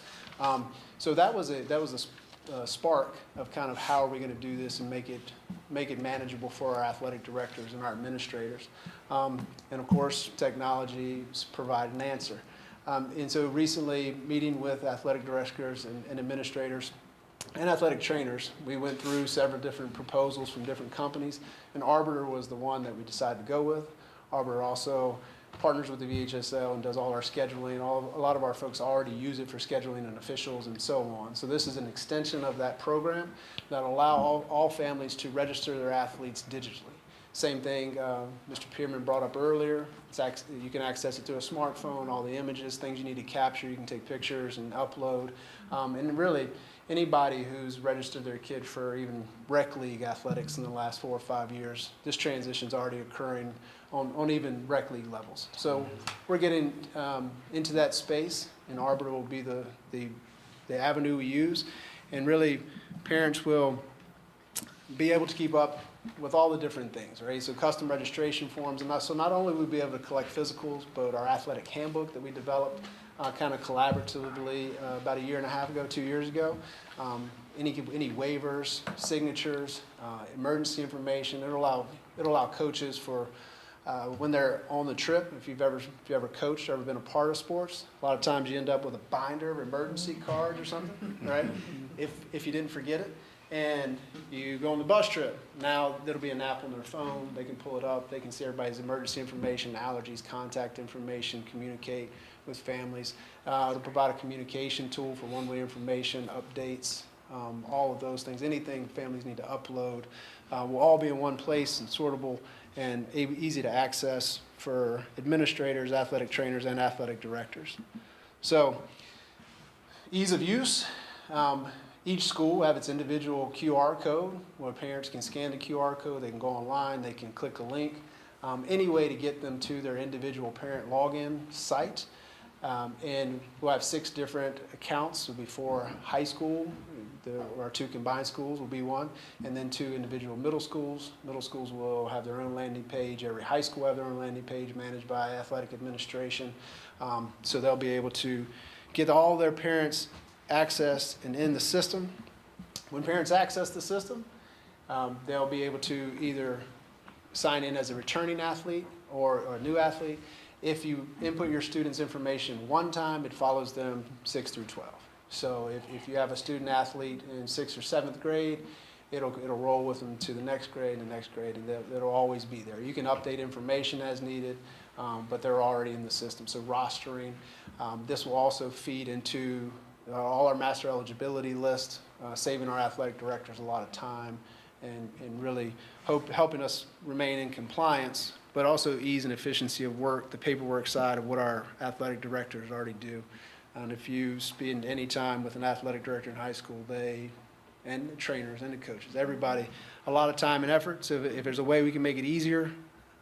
So that was a spark of kind of how are we going to do this and make it manageable for our athletic directors and our administrators. And of course, technology provide an answer. And so recently, meeting with athletic directors and administrators and athletic trainers, we went through several different proposals from different companies, and Arbiter was the one that we decided to go with. Arbiter also partners with the VHSL and does all our scheduling. A lot of our folks already use it for scheduling and officials and so on. So this is an extension of that program that allow all families to register their athletes digitally. Same thing Mr. Pearman brought up earlier. You can access it through a smartphone, all the images, things you need to capture, you can take pictures and upload. And really, anybody who's registered their kid for even rec league athletics in the last 4 or 5 years, this transition's already occurring on even rec league levels. So we're getting into that space, and Arbiter will be the avenue we use. And really, parents will be able to keep up with all the different things, right? So custom registration forms, and so not only will we be able to collect physicals, but our athletic handbook that we developed kind of collaboratively about 1.5 years ago, 2 years ago. Any waivers, signatures, emergency information. It'll allow coaches for when they're on the trip. If you've ever coached or ever been a part of sports, a lot of times you end up with a binder of emergency cards or something, right? If you didn't forget it. And you go on the bus trip. Now there'll be an app on their phone. They can pull it up. They can see everybody's emergency information, allergies, contact information, communicate with families. It'll provide a communication tool for one-way information, updates, all of those things. Anything families need to upload will all be in one place and sortable and easy to access for administrators, athletic trainers, and athletic directors. So ease of use. Each school will have its individual QR code where parents can scan the QR code, they can go online, they can click a link, any way to get them to their individual parent login site. And we'll have 6 different accounts. It'll be 4 high school, our 2 combined schools will be one, and then 2 individual middle schools. Middle schools will have their own landing page. Every high school will have their own landing page managed by athletic administration. So they'll be able to get all their parents access and in the system. When parents access the system, they'll be able to either sign in as a returning athlete or a new athlete. If you input your student's information one time, it follows them 6 through 12. So if you have a student athlete in 6th or 7th grade, it'll roll with them to the next grade and the next grade, and they'll always be there. You can update information as needed, but they're already in the system. So rostering, this will also feed into all our master eligibility list, saving our athletic directors a lot of time and really helping us remain in compliance, but also ease and efficiency of work, the paperwork side of what our athletic directors already do. And if you spend any time with an athletic director in high school, and the trainers and the coaches, everybody, a lot of time and effort. So if there's a way we can make it easier,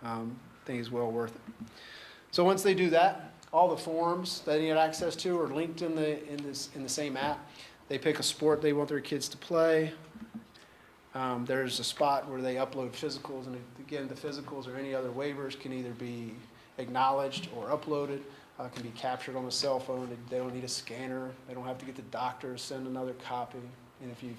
I think it's well worth it. So once they do that, all the forms that they need access to are linked in the same app. They pick a sport they want their kids to play. There's a spot where they upload physicals, and again, the physicals or any other waivers can either be acknowledged or uploaded. Can be captured on a cell phone. They don't need a scanner. They don't have to get the doctor to send another copy. And if you've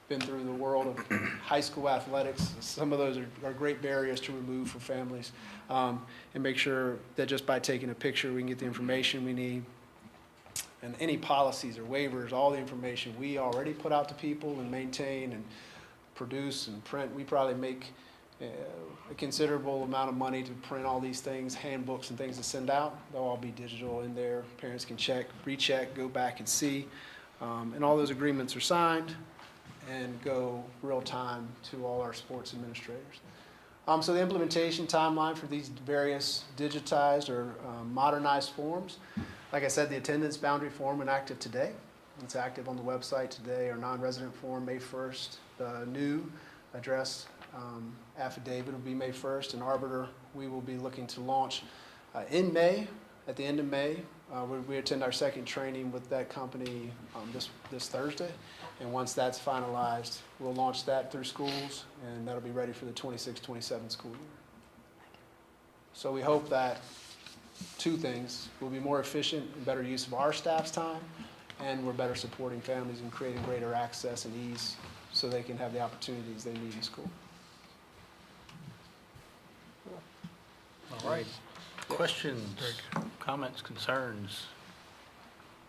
been through the world of high school athletics, some of those are great barriers to remove for families. And make sure that just by taking a picture, we can get the information we need. And any policies or waivers, all the information we already put out to people and maintain and produce and print. We probably make a considerable amount of money to print all these things, handbooks and things to send out. They'll all be digital in there. Parents can check, recheck, go back and see. And all those agreements are signed and go real time to all our sports administrators. So the implementation timeline for these various digitized or modernized forms, like I said, the attendance boundary form went active today. It's active on the website today. Our non-resident form, May 1st. The new address affidavit will be May 1st. And Arbiter, we will be looking to launch in May, at the end of May. We attend our second training with that company this Thursday. And once that's finalized, we'll launch that through schools, and that'll be ready for the 26-27 school year. So we hope that two things, will be more efficient and better use of our staff's time, and we're better supporting families and creating greater access and ease so they can have the opportunities they need in school.
All right. Questions, comments, concerns?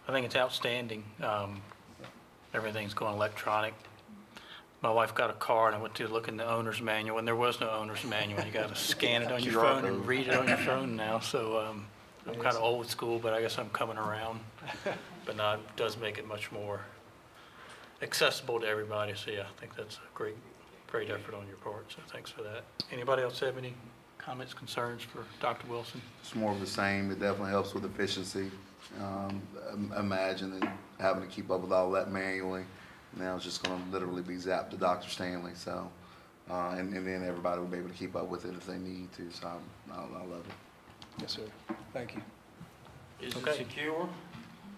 I think it's outstanding. Everything's going electronic. My wife got a car and I went to look in the owner's manual, and there was no owner's manual. You got to scan it on your phone and read it on your phone now. So I'm kind of old school, but I guess I'm coming around. But no, it does make it much more accessible to everybody. So yeah, I think that's a great effort on your part. So thanks for that. Anybody else have any comments, concerns for Dr. Wilson?
It's more of the same. It definitely helps with efficiency. Imagine having to keep up with all that manually. Now it's just going to literally be zapped to Dr. Stanley. So, and then everybody will be able to keep up with it if they need to. So I love it.
Yes, sir. Thank you.
Is
Okay.
it secure?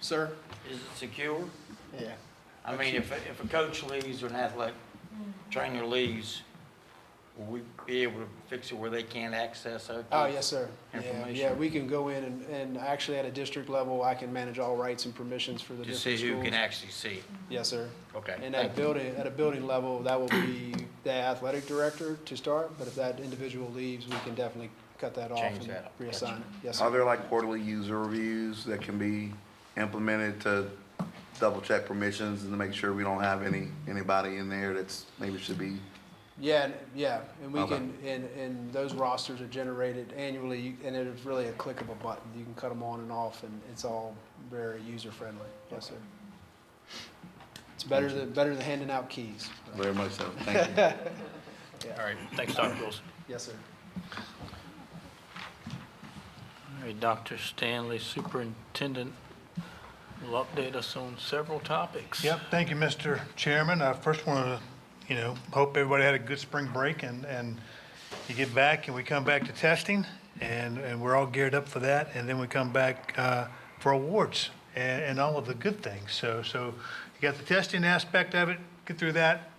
Sir?
Is it secure?
Yeah.
I mean, if a coach leaves or an athletic trainer leaves, will we be able to fix it where they can't access our
Oh, yes, sir.
information?
Yeah, we can go in and actually at a district level, I can manage all rights and permissions for the
To
different
see
schools.
who can actually see it?
Yes, sir.
Okay.
And
thank you.
at a building level, that will be the athletic director to start, but if that individual leaves, we can definitely cut that off
Change
and
that.
reassign
Gotcha.
it. Yes,
Are
sir.
there like quarterly user reviews that can be implemented to double check permissions and to make sure we don't have anybody in there that's maybe should be?
Yeah, and we
Okay.
can, and those rosters are generated annually, and it is really a click of a button. You can cut them on and off, and it's all very user-friendly. Yes, sir. It's better than handing out keys.
Very much so. Thank you.
All right. Thanks, Dr. Wilson.
Yes, sir.
All right, Dr. Stanley, Superintendent, will update us on several topics.
Yep, thank you, Mr. Chairman. I first want to, hope everybody had a good spring break and you get back and we come back to testing and we're all geared up for that. And then we come back for awards and all of the good things. So you got the testing aspect of it, get through that.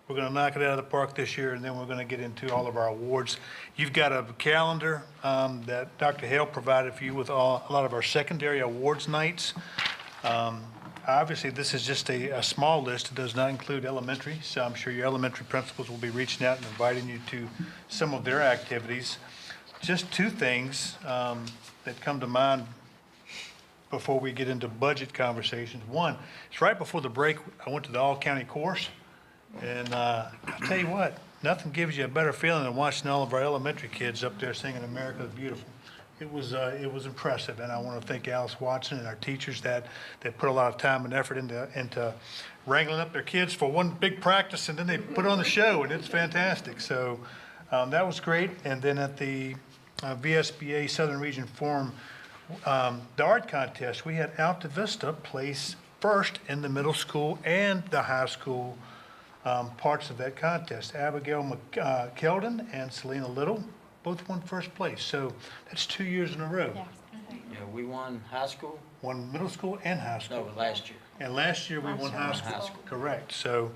We're going to knock it out of the park this year, and then we're going to get into all of our awards. You've got a calendar that Dr. Hale provided for you with a lot of our secondary awards nights. Obviously, this is just a small list. It does not include elementary, so I'm sure your elementary principals will be reaching out and inviting you to some of their activities. Just two things that come to mind before we get into budget conversations. One, it's right before the break, I went to the all-county course, and I'll tell you what, nothing gives you a better feeling than watching all of our elementary kids up there singing "America the Beautiful." it was impressive, and I want to thank Alice Watson and our teachers that put a lot of time and effort into wrangling up their kids for one big practice, and then they put on the show, and it's fantastic. So that was great. And then at the VSBA Southern Region Forum, the art contest, we had Alta Vista place first in the middle school and the high school parts of that contest. Abigail Keldon and Selena Little both won first place. So that's 2 years in a row.
Yeah.
Yeah, we won high school,
Won middle school and high school.
no, last year.
And last year, we won high school. Correct. So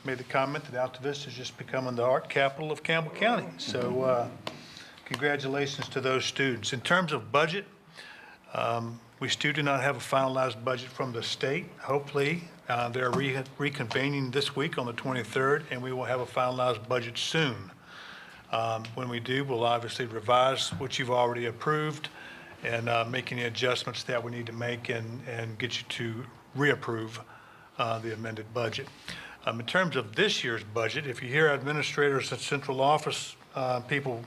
made the comment that Alta Vista is just becoming the art capital of Campbell County. So congratulations to those students. In terms of budget, we still do not have a finalized budget from the state. Hopefully, they're reconvening this week on the 23rd, and we will have a finalized budget soon. When we do, we'll obviously revise what you've already approved and make any adjustments that we need to make and get you to reapprove the amended budget. In terms of this year's budget, if you hear administrators at central office people,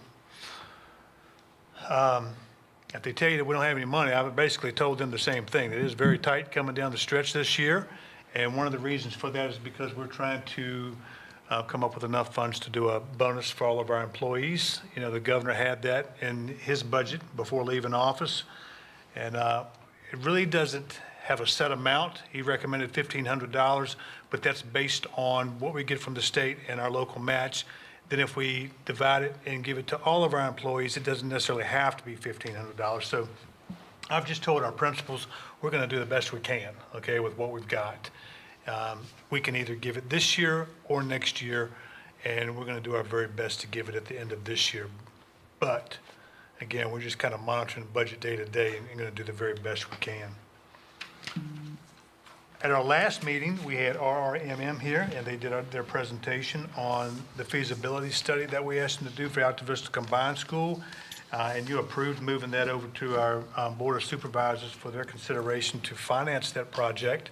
if they tell you that we don't have any money, I've basically told them the same thing. It is very tight coming down the stretch this year, and one of the reasons for that is because we're trying to come up with enough funds to do a bonus for all of our employees. You know, the governor had that in his budget before leaving office, and it really doesn't have a set amount. He recommended $1,500, but that's based on what we get from the state and our local match. Then if we divide it and give it to all of our employees, it doesn't necessarily have to be $1,500. So I've just told our principals, we're going to do the best we can, okay, with what we've got. We can either give it this year or next year, and we're going to do our very best to give it at the end of this year. But again, we're just kind of monitoring the budget day to day and going to do the very best we can. At our last meeting, we had RRMM here, and they did their presentation on the feasibility study that we asked them to do for Alta Vista Combined School, and you approved moving that over to our Board of Supervisors for their consideration to finance that project.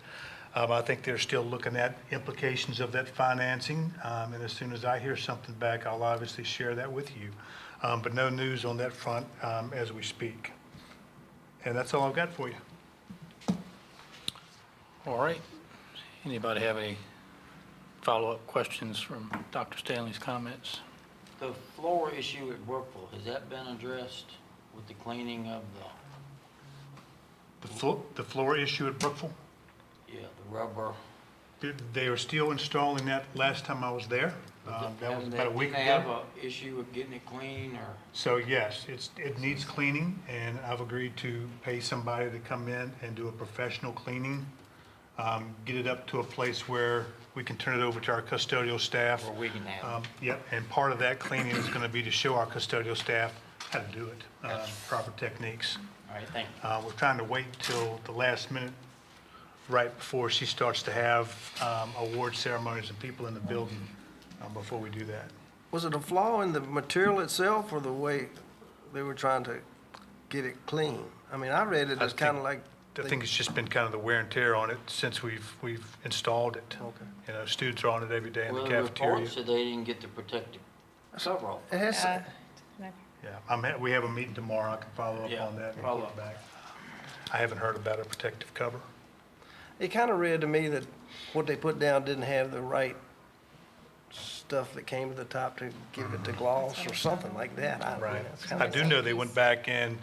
I think they're still looking at implications of that financing, and as soon as I hear something back, I'll obviously share that with you. But no news on that front as we speak. And that's all I've got for you.
All right. Anybody have any follow-up questions from Dr. Stanley's comments?
The floor issue at Brookville, has that been addressed with the cleaning of
The floor issue at Brookville?
the rubber?
They are still installing that last time I was there. That was about a week
Didn't they have
ago.
an issue with getting it clean, or?
So yes, it needs cleaning, and I've agreed to pay somebody to come in and do a professional cleaning. Get it up to a place where we can turn it over to our custodial staff.
Where we can have it.
Yep, and part of that cleaning is going to be to show our custodial staff how to do it, proper techniques.
All right, thank you.
We're trying to wait till the last minute, right before she starts to have award ceremonies and people in the building before we do that.
Was it a flaw in the material itself or the way they were trying to get it clean? I mean, I read it as kind of like.
I think it's just been kind of the wear and tear on it since we've installed it.
Okay.
You know, students are on it every day in the
Well,
cafeteria.
the report said they didn't get the protective cover off.
It has,
Yeah, we have a meeting tomorrow. I can follow up
Yeah,
on that and
follow
report
up.
back. I haven't heard about a protective cover.
it kind of read to me that what they put down didn't have the right stuff that came to the top to give it the gloss or something like that.
Right.
It's kind
I
of-
do know they went back and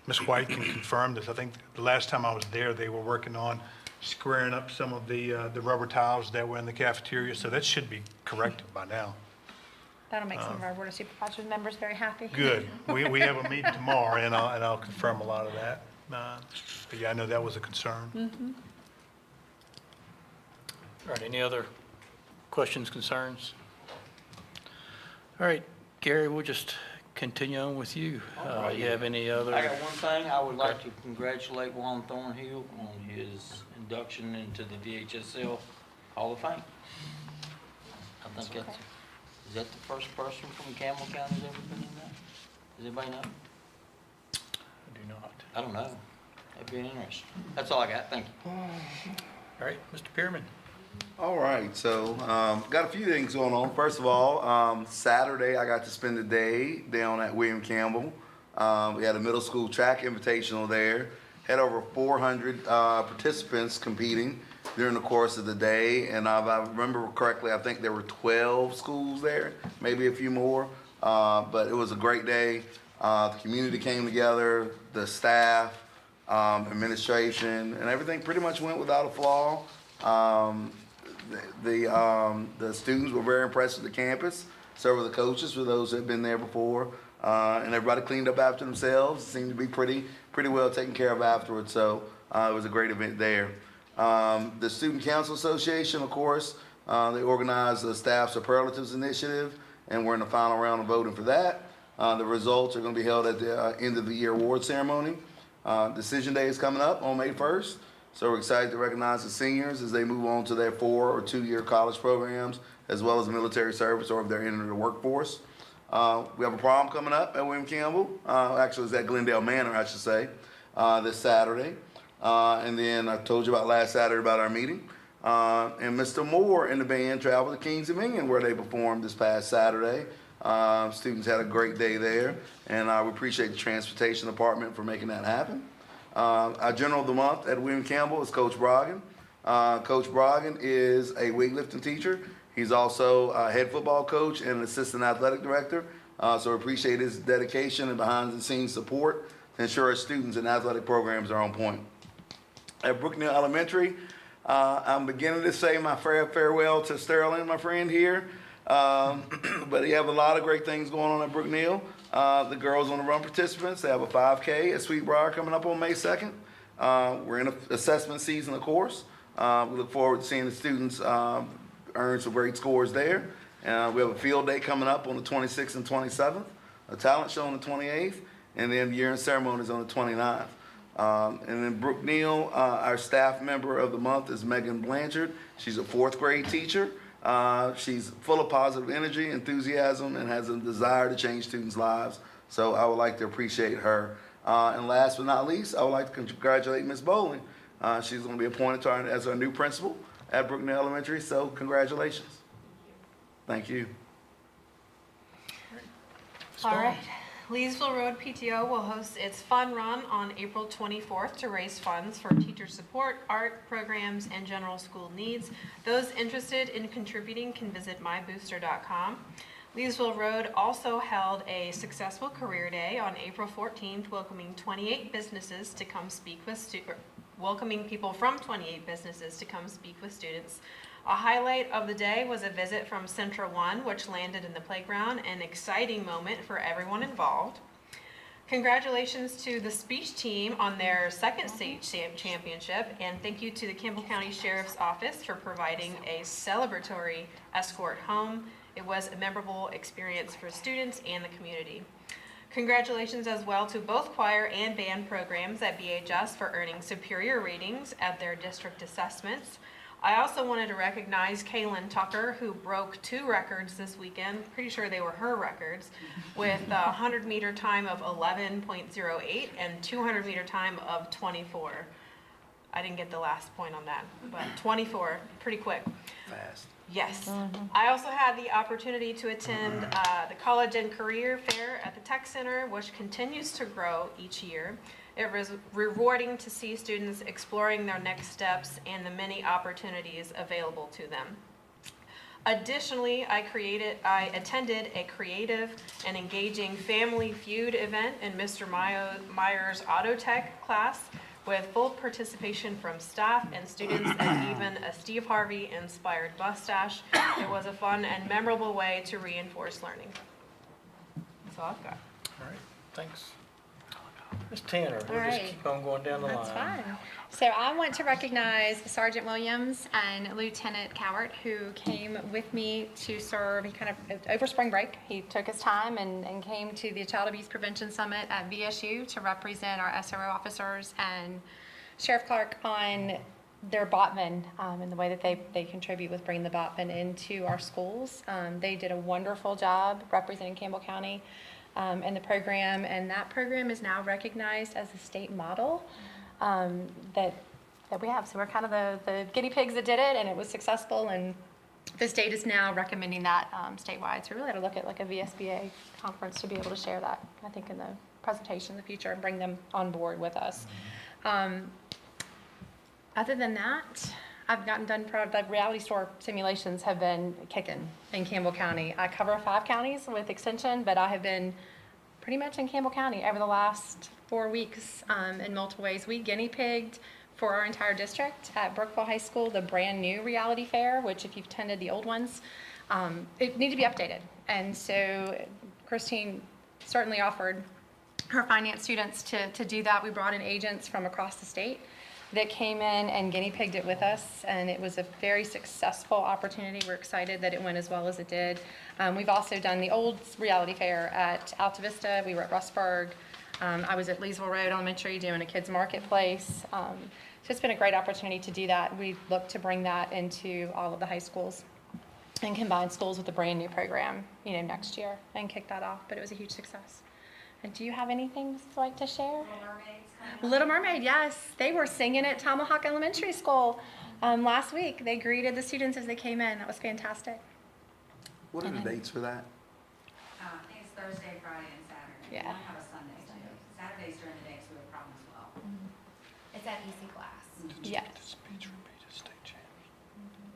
Ms. White can confirm this. I think the last time I was there, they were working on squaring up some of the rubber tiles that were in the cafeteria, so that should be corrected by now.
That'll make some of our Board of Supervisors members very happy.
Good. We have a meeting tomorrow, and I'll confirm a lot of that. But yeah, I know that was a concern.
All right, any other questions, concerns? All right, Gary, we'll just continue on with you.
All right.
You have any other?
I got one thing, I would like to congratulate Juan Thornhill on his induction into the VHSL Hall of Fame. I think that's, is that the first person from Campbell County that's ever been in that? Does anybody know?
I do not.
I don't know. That'd be interesting. That's all I got, thank you.
All right, Mr. Pearman.
All right, so got a few things going on. First of all, Saturday I got to spend the day down at William Campbell. We had a middle school track invitational there. Had over 400 participants competing during the course of the day, and if I remember correctly, I think there were 12 schools there, maybe a few more. But it was a great day. The community came together, the staff, administration, and everything pretty much went without a flaw. The students were very impressed with the campus. So were the coaches, for those that had been there before, and everybody cleaned up after themselves. It seemed to be pretty well taken care of afterwards. So it was a great event there. The Student Council Association, of course, they organized the Staff Superlatives Initiative, and we're in the final round of voting for that. The results are going to be held at the end of the year award ceremony. Decision Day is coming up on May 1st. So we're excited to recognize the seniors as they move on to their 4- or 2-year college programs, as well as military service, or if they're entering the workforce. We have a prom coming up at William Campbell. Actually, it's at Glendale Manor, I should say, this Saturday. And then I told you about last Saturday about our meeting. And Mr. Moore and the band traveled to Kings Dominion, where they performed this past Saturday. Students had a great day there, and we appreciate the transportation department for making that happen. Our General of the Month at William Campbell is Coach Broggan. Coach Broggan is a weightlifting teacher. He's also a head football coach and an assistant athletic director. So we appreciate his dedication and behind-the-scenes support to ensure our students and athletic programs are on point. At Brookneal Elementary, I'm beginning to say my farewell to Sterling, my friend here. But you have a lot of great things going on at Brookneal. The girls on the run participants, they have a 5K at Sweetbriar coming up on May 2nd. We're in an assessment season, of course. We look forward to seeing the students earn some great scores there. We have a field day coming up on the 26th and 27th, a talent show on the 28th, and then year-end ceremonies on the 29th. And then Brookneal, our staff member of the month is Megan Blanchard. She's a 4th grade teacher. She's full of positive energy, enthusiasm, and has a desire to change students' lives. So I would like to appreciate her. And last but not least, I would like to congratulate Ms. Bowling. She's going to be appointed as our new principal at Brookneal Elementary. So congratulations. Thank you.
All right. Leesville Road PTO will host its fun run on April 24th to raise funds for teacher support, art programs, and general school needs. Those interested in contributing can visit mybooster.com. Leesville Road also held a successful career day on April 14th, welcoming 28 businesses to come speak with welcoming people from 28 businesses to come speak with students. A highlight of the day was a visit from Central One, which landed in the playground, an exciting moment for everyone involved. Congratulations to the speech team on their second state championship, and thank you to the Campbell County Sheriff's Office for providing a celebratory escort home. It was a memorable experience for students and the community. Congratulations as well to both choir and band programs at BHS for earning superior ratings at their district assessments. I also wanted to recognize Kaylin Tucker, who broke 2 records this weekend. Pretty sure they were her records, with a 100-meter time of 11.08 and 200-meter time of 24. I didn't get the last point on that, but 24, pretty quick.
Fast.
Yes. I also had the opportunity to attend the College and Career Fair at the Tech Center, which continues to grow each year. It was rewarding to see students exploring their next steps and the many opportunities available to them. Additionally, I attended a creative and engaging Family Feud event in Mr. Meyer's Auto Tech class with full participation from staff and students and even a Steve Harvey inspired mustache. It was a fun and memorable way to reinforce learning. That's all I've got.
All right, thanks. Ms. Tanner, we'll
All
just
right.
keep on going down the line.
That's fine. So I want to recognize Sergeant Williams and Lieutenant Cowart, who came with me to serve. He kind of, over spring break, he took his time and came to the Child Abuse Prevention Summit at VSU to represent our SRO officers and Sheriff Clark on their Botman and the way that they contribute with bringing the Botman into our schools. They did a wonderful job representing Campbell County in the program, and that program is now recognized as a state model that that we have. So we're kind of the guinea pigs that did it, and it was successful. And the state is now recommending that statewide. So we really had to look at like a VSBA conference to be able to share that, I think, in the presentation in the future and bring them on board with us. Other than that, I've gotten done, like reality store simulations have been kicking in Campbell County. I cover 5 counties with extension, but I have been pretty much in Campbell County over the last 4 weeks in multiple ways. We guinea pigged for our entire district at Brookville High School, the brand new reality fair, which if you've attended the old ones, it need to be updated. And so Christine certainly offered her finance students to do that. We brought in agents from across the state that came in and guinea pigged it with us, and it was a very successful opportunity. We're excited that it went as well as it did. We've also done the old reality fair at Alta Vista. We were at Rustburg. I was at Leesville Road Elementary doing a kids marketplace. So it's been a great opportunity to do that. We look to bring that into all of the high schools and combine schools with a brand new program, next year and kick that off. But it was a huge success. And do you have anything you'd like to share? Little Mermaid, yes. They were singing at Tomahawk Elementary School last week. They greeted the students as they came in. That was fantastic.
What are the dates for that?
I think it's Thursday, Friday, and Saturday.
Yeah.
We don't have a Sunday too. Saturdays during the day, so we have a problem as well. It's at EC class.
Yes.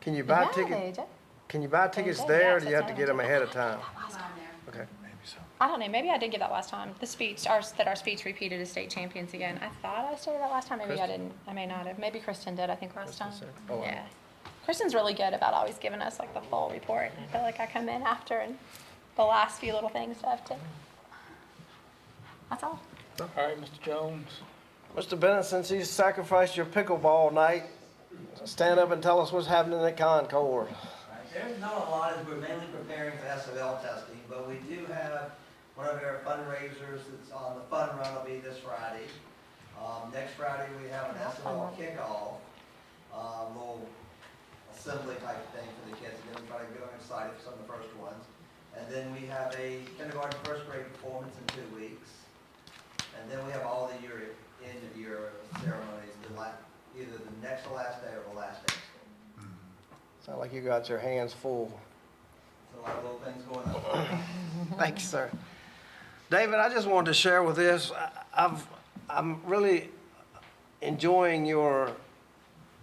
Can you buy
Yeah, they
tickets?
did.
Can you buy tickets
did,
there, or
yes,
do you have to
it's
get them ahead of time?
It's on there.
Okay.
I don't know. Maybe I did give that last time. The speech, our speech repeated as state champions again. I thought I stated that last time. Maybe I
Kristen?
didn't. I may not have. Maybe Kristen did. I think last time.
Kristen said- oh, wow.
Yeah. Kristen's really good about always giving us like the full report. I feel like I come in after and the last few little things I have to. That's all.
All right, Mr. Jones.
Mr. Bennett, since you sacrificed your pickleball night, stand up and tell us what's happening at Concord.
There's not a lot as we're mainly preparing for SFL testing, but we do have one of our fundraisers that's on the fun run will be this Friday. Next Friday, we have an SFL kickoff, little assembly type thing for the kids. Again, we try to get them excited for some of the first ones. And then we have a kindergarten first grade performance in 2 weeks. And then we have all the end of year ceremonies, either the next to last day or the last day of school.
Sound like you got your hands full.
So a lot of little things going on.
Thank you, sir. David, I just wanted to share with this. I'm really enjoying your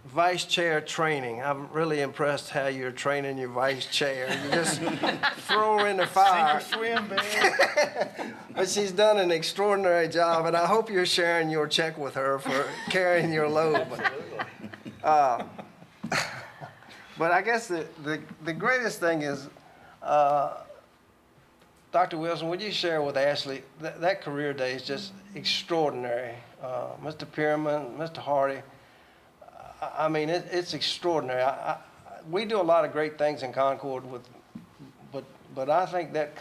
vice chair training. I'm really impressed how you're training your vice chair. You just throw her in the fire.
Sink or swim, baby.
But she's done an extraordinary job, and I hope you're sharing your check with her for carrying your load. But I guess the greatest thing is, Dr. Wilson, would you share with Ashley, that career day is just extraordinary. Mr. Pierman, Mr. Hardy, I mean, it's extraordinary. We do a lot of great things in Concord, but I think that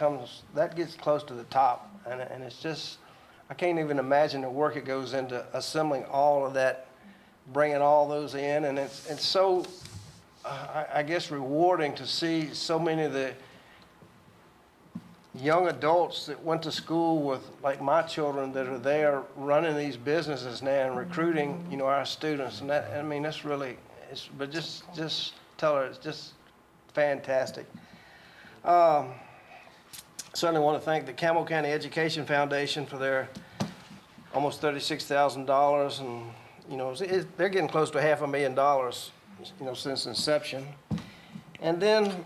gets close to the top, and it's just, I can't even imagine the work it goes into assembling all of that, bringing all those in, and it's so, I guess, rewarding to see so many of the young adults that went to school with, like my children, that are there running these businesses now and recruiting, our students. And that, I mean, that's really, but just tell her it's just fantastic. Certainly want to thank the Campbell County Education Foundation for their almost $36,000, and they're getting close to $500,000, since inception. And then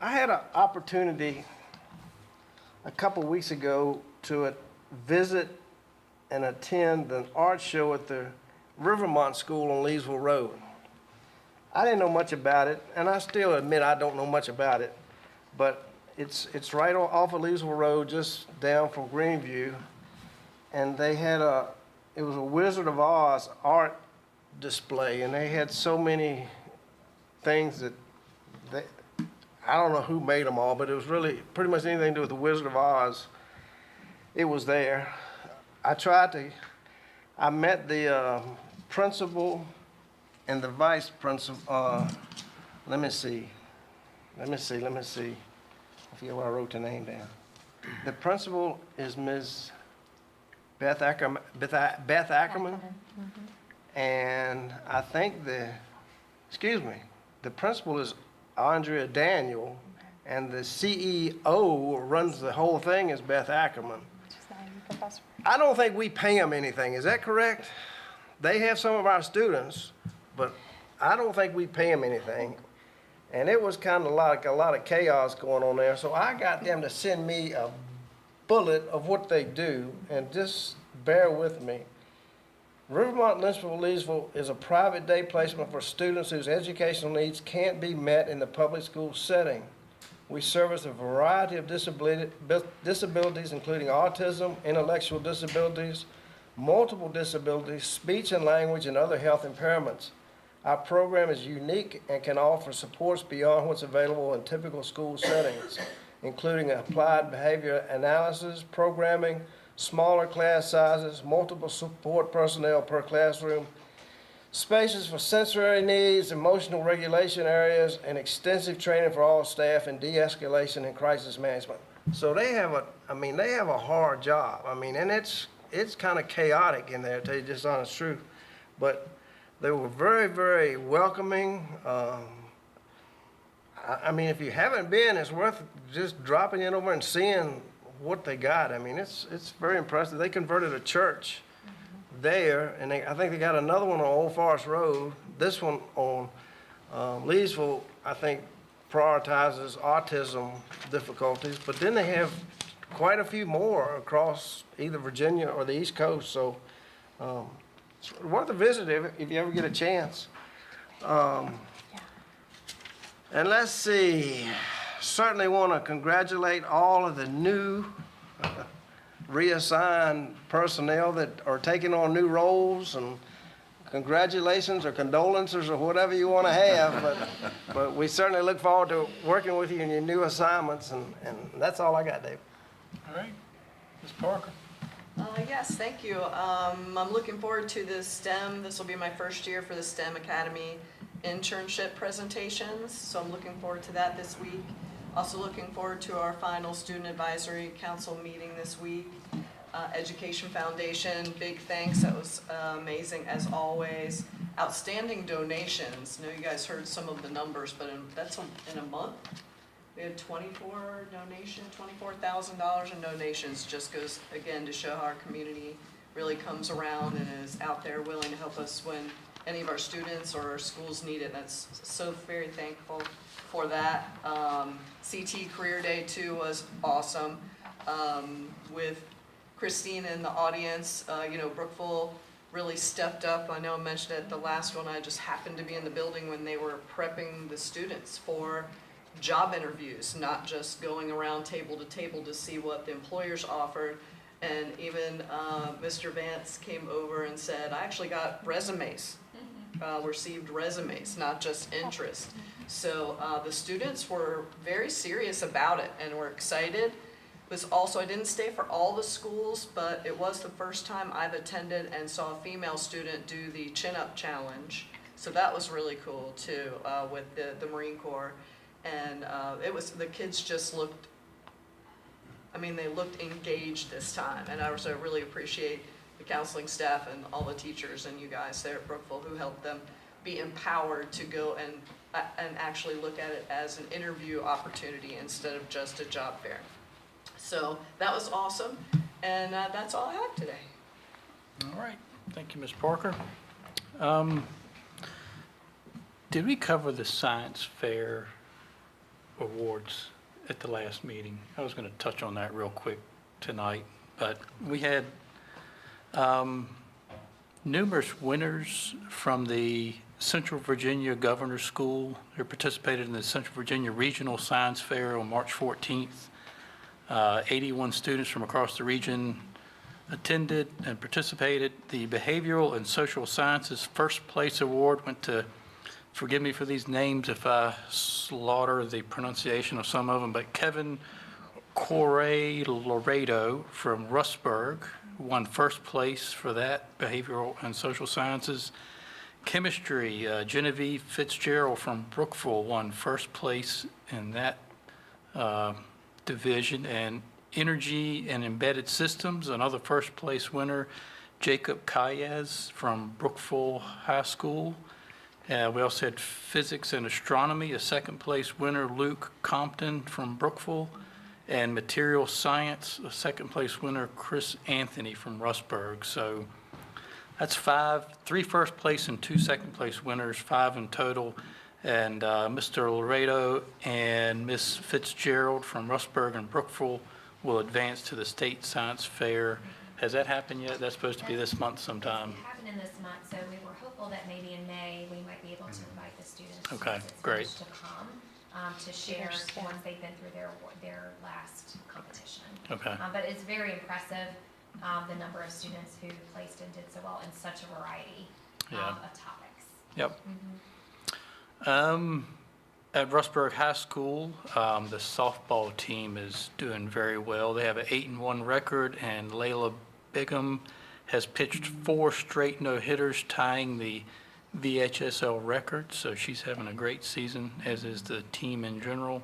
I had an opportunity a couple weeks ago to visit and attend an art show at the Rivermont School on Leesville Road. I didn't know much about it, and I still admit I don't know much about it, but it's right off of Leesville Road, just down from Greenview, and they had it was a Wizard of Oz art display, and they had so many things that I don't know who made them all, but it was really pretty much anything to do with the Wizard of Oz. It was there. I met the principal and the vice principal. Let me see. I forget where I wrote the name down. The principal is Ms. Beth Ackerman. And I think the principal is Andrea Daniel, and the CEO who runs the whole thing is Beth Ackerman. I don't think we pay them anything. Is that correct? They have some of our students, but I don't think we pay them anything. And it was kind of like a lot of chaos going on there. So I got them to send me a bullet of what they do, and just bear with me. Rivermont Lynchville Leesville is a private day placement for students whose educational needs can't be met in the public school setting. We service a variety of disabilities, including autism, intellectual disabilities, multiple disabilities, speech and language, and other health impairments. Our program is unique and can offer supports beyond what's available in typical school settings, including applied behavior analysis, programming, smaller class sizes, multiple support personnel per classroom, spaces for sensory needs, emotional regulation areas, and extensive training for all staff in de-escalation and crisis management. So they have a hard job. And it's kind of chaotic in there, to tell you just honest truth. But they were very, very welcoming. If you haven't been, it's worth just dropping in over and seeing what they got. It's very impressive. They converted a church there, and I think they got another one on Old Forest Road. This one on Leesville, I think, prioritizes autism difficulties, but then they have quite a few more across either Virginia or the East Coast. So it's worth a visit if you ever get a chance. And let's see, certainly want to congratulate all of the new reassigned personnel that are taking on new roles, and congratulations or condolences or whatever you want to have. But we certainly look forward to working with you in your new assignments, and that's all I got, Dave.
All right, Ms. Parker.
Yes, thank you. I'm looking forward to the STEM. This will be my first year for the STEM Academy internship presentations, so I'm looking forward to that this week. Also looking forward to our final Student Advisory Council meeting this week. Education Foundation, big thanks. That was amazing as always. Outstanding donations. I know you guys heard some of the numbers, but that's in a month. We had $24,000 in donations. Just goes again to show how our community really comes around and is out there willing to help us when any of our students or our schools need it. That's so very thankful for that. CT Career Day too was awesome. With Christine in the audience, Brookville really stepped up. I know I mentioned it at the last one. I just happened to be in the building when they were prepping the students for job interviews, not just going around table to table to see what the employers offered. And even Mr. Vance came over and said, I actually got resumes, received resumes, not just interest. So the students were very serious about it and were excited. It was also, I didn't stay for all the schools, but it was the first time I've attended and saw a female student do the chin-up challenge. So that was really cool too, with the Marine Corps. And it was, the kids just looked, they looked engaged this time. And I also really appreciate the counseling staff and all the teachers and you guys there at Brookville who helped them be empowered to go and actually look at it as an interview opportunity instead of just a job fair. So that was awesome, and that's all I have today.
All right, thank you, Ms. Parker. Did we cover the science fair awards at the last meeting? I was going to touch on that real quick tonight, but we had numerous winners from the Central Virginia Governor's School who participated in the Central Virginia Regional Science Fair on March 14th. 81 students from across the region attended and participated. The Behavioral and Social Sciences First Place Award went to, forgive me for these names if I slaughter the pronunciation of some of them, but Kevin Corey-Laredo from Rustburg won first place for that, Behavioral and Social Sciences. Chemistry, Genevieve Fitzgerald from Brookville won first place in that division. And Energy and Embedded Systems, another first place winner, Jacob Kayez from Brookville High School. We also had physics and astronomy, a second place winner, Luke Compton from Brookville, and material science, a second place winner, Chris Anthony from Rustburg. So that's 3 first place and 2 second place winners, 5 in total. And Mr. Laredo and Miss Fitzgerald from Rustburg and Brookville will advance to the State Science Fair. Has that happened yet? That's supposed to be this month sometime.
It happened in this month, so we were hopeful that maybe in May, we might be able to invite the students.
Okay,
once it's
great.
finished, to come, to share once they've been through their last competition.
Okay.
But it's very impressive, the number of students who placed and did so well in such a variety
Yeah.
of topics.
Yep. At Rustburg High School, the softball team is doing very well. They have an 8-1 record, and Layla Bigham has pitched 4 straight no-hitters, tying the VHSL record. So she's having a great season, as is the team in general.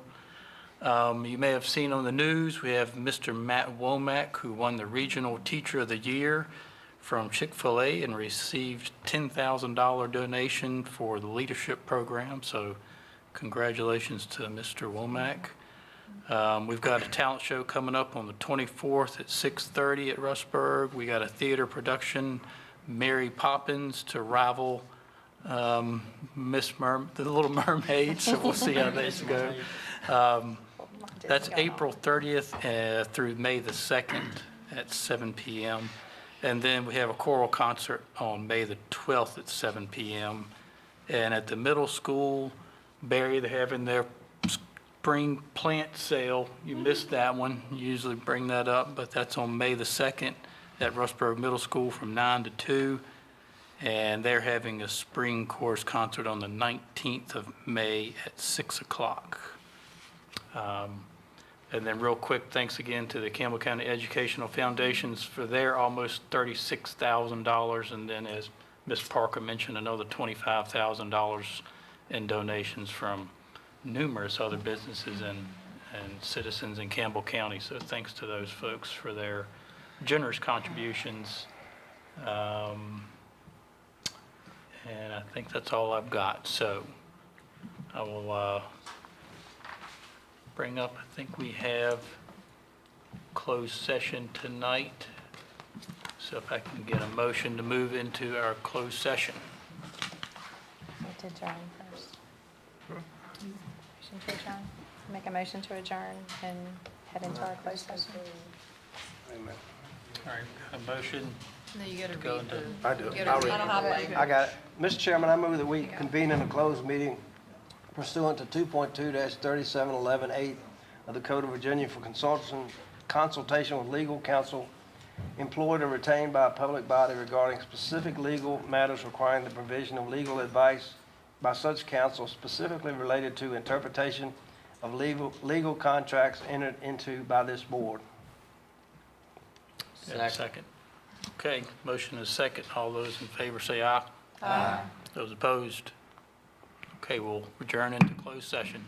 You may have seen on the news, we have Mr. Matt Womack, who won the Regional Teacher of the Year from Chick-fil-A and received $10,000 donation for the leadership program. So congratulations to Mr. Womack. We've got a talent show coming up on the 24th at 6:30 at Rustburg. We got a theater production, Mary Poppins, to rival the Little Mermaid, so we'll see how these go. That's April 30th through May the 2nd at 7 p.m. And then we have a choral concert on May the 12th at 7 p.m. And at the middle school, Barry, they're having their spring plant sale. You missed that one. You usually bring that up, but that's on May the 2nd at Rustburg Middle School from 9 to 2. And they're having a spring chorus concert on the 19th of May at 6 o'clock. And then real quick, thanks again to the Campbell County Educational Foundations for their almost $36,000. And then as Ms. Parker mentioned, another $25,000 in donations from numerous other businesses and citizens in Campbell County. So thanks to those folks for their generous contributions. And I think that's all I've got. So I will bring up, I think we have closed session tonight. So if I can get a motion to move into our closed session.
To adjourn first. Motion to adjourn. Make a motion to adjourn and head into our closed session.
Wait a minute.
All right, a motion.
No, you gotta
Go
read
into-
the.
I do.
you gotta
I'll
read
read
the
it.
have it.
language.
I got it. Mr. Chairman, I move that we convene in a closed meeting pursuant to 2.2-3711-8 of the Code of Virginia for consultation with legal counsel employed or retained by a public body regarding specific legal matters requiring the provision of legal advice by such counsel specifically related to interpretation of legal contracts entered into by this board.
Second. Okay, motion is second. All those in favor say aye. Aye. Those opposed? Okay, we'll adjourn into closed session.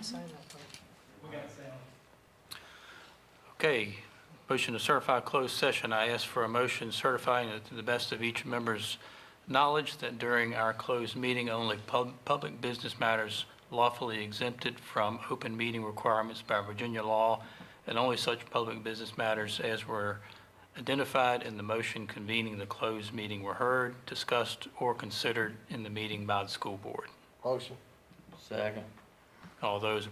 didn't sign that part.
Okay, motion to certify closed session. I ask for a motion certifying that to the best of each member's knowledge that during our closed meeting, only public business matters lawfully exempted from open meeting requirements by Virginia law, and only such public business matters as were identified in the motion convening the closed meeting were heard, discussed, or considered in the meeting by the school board.
Motion.
Second.
All those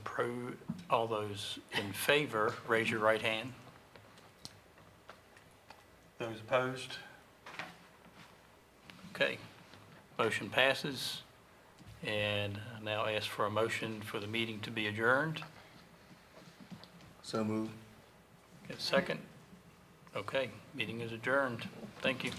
in favor, raise your right hand. Those opposed? Okay, motion passes. And I now ask for a motion for the meeting to be adjourned.
So moved.
Get a second? Okay, meeting is adjourned. Thank you.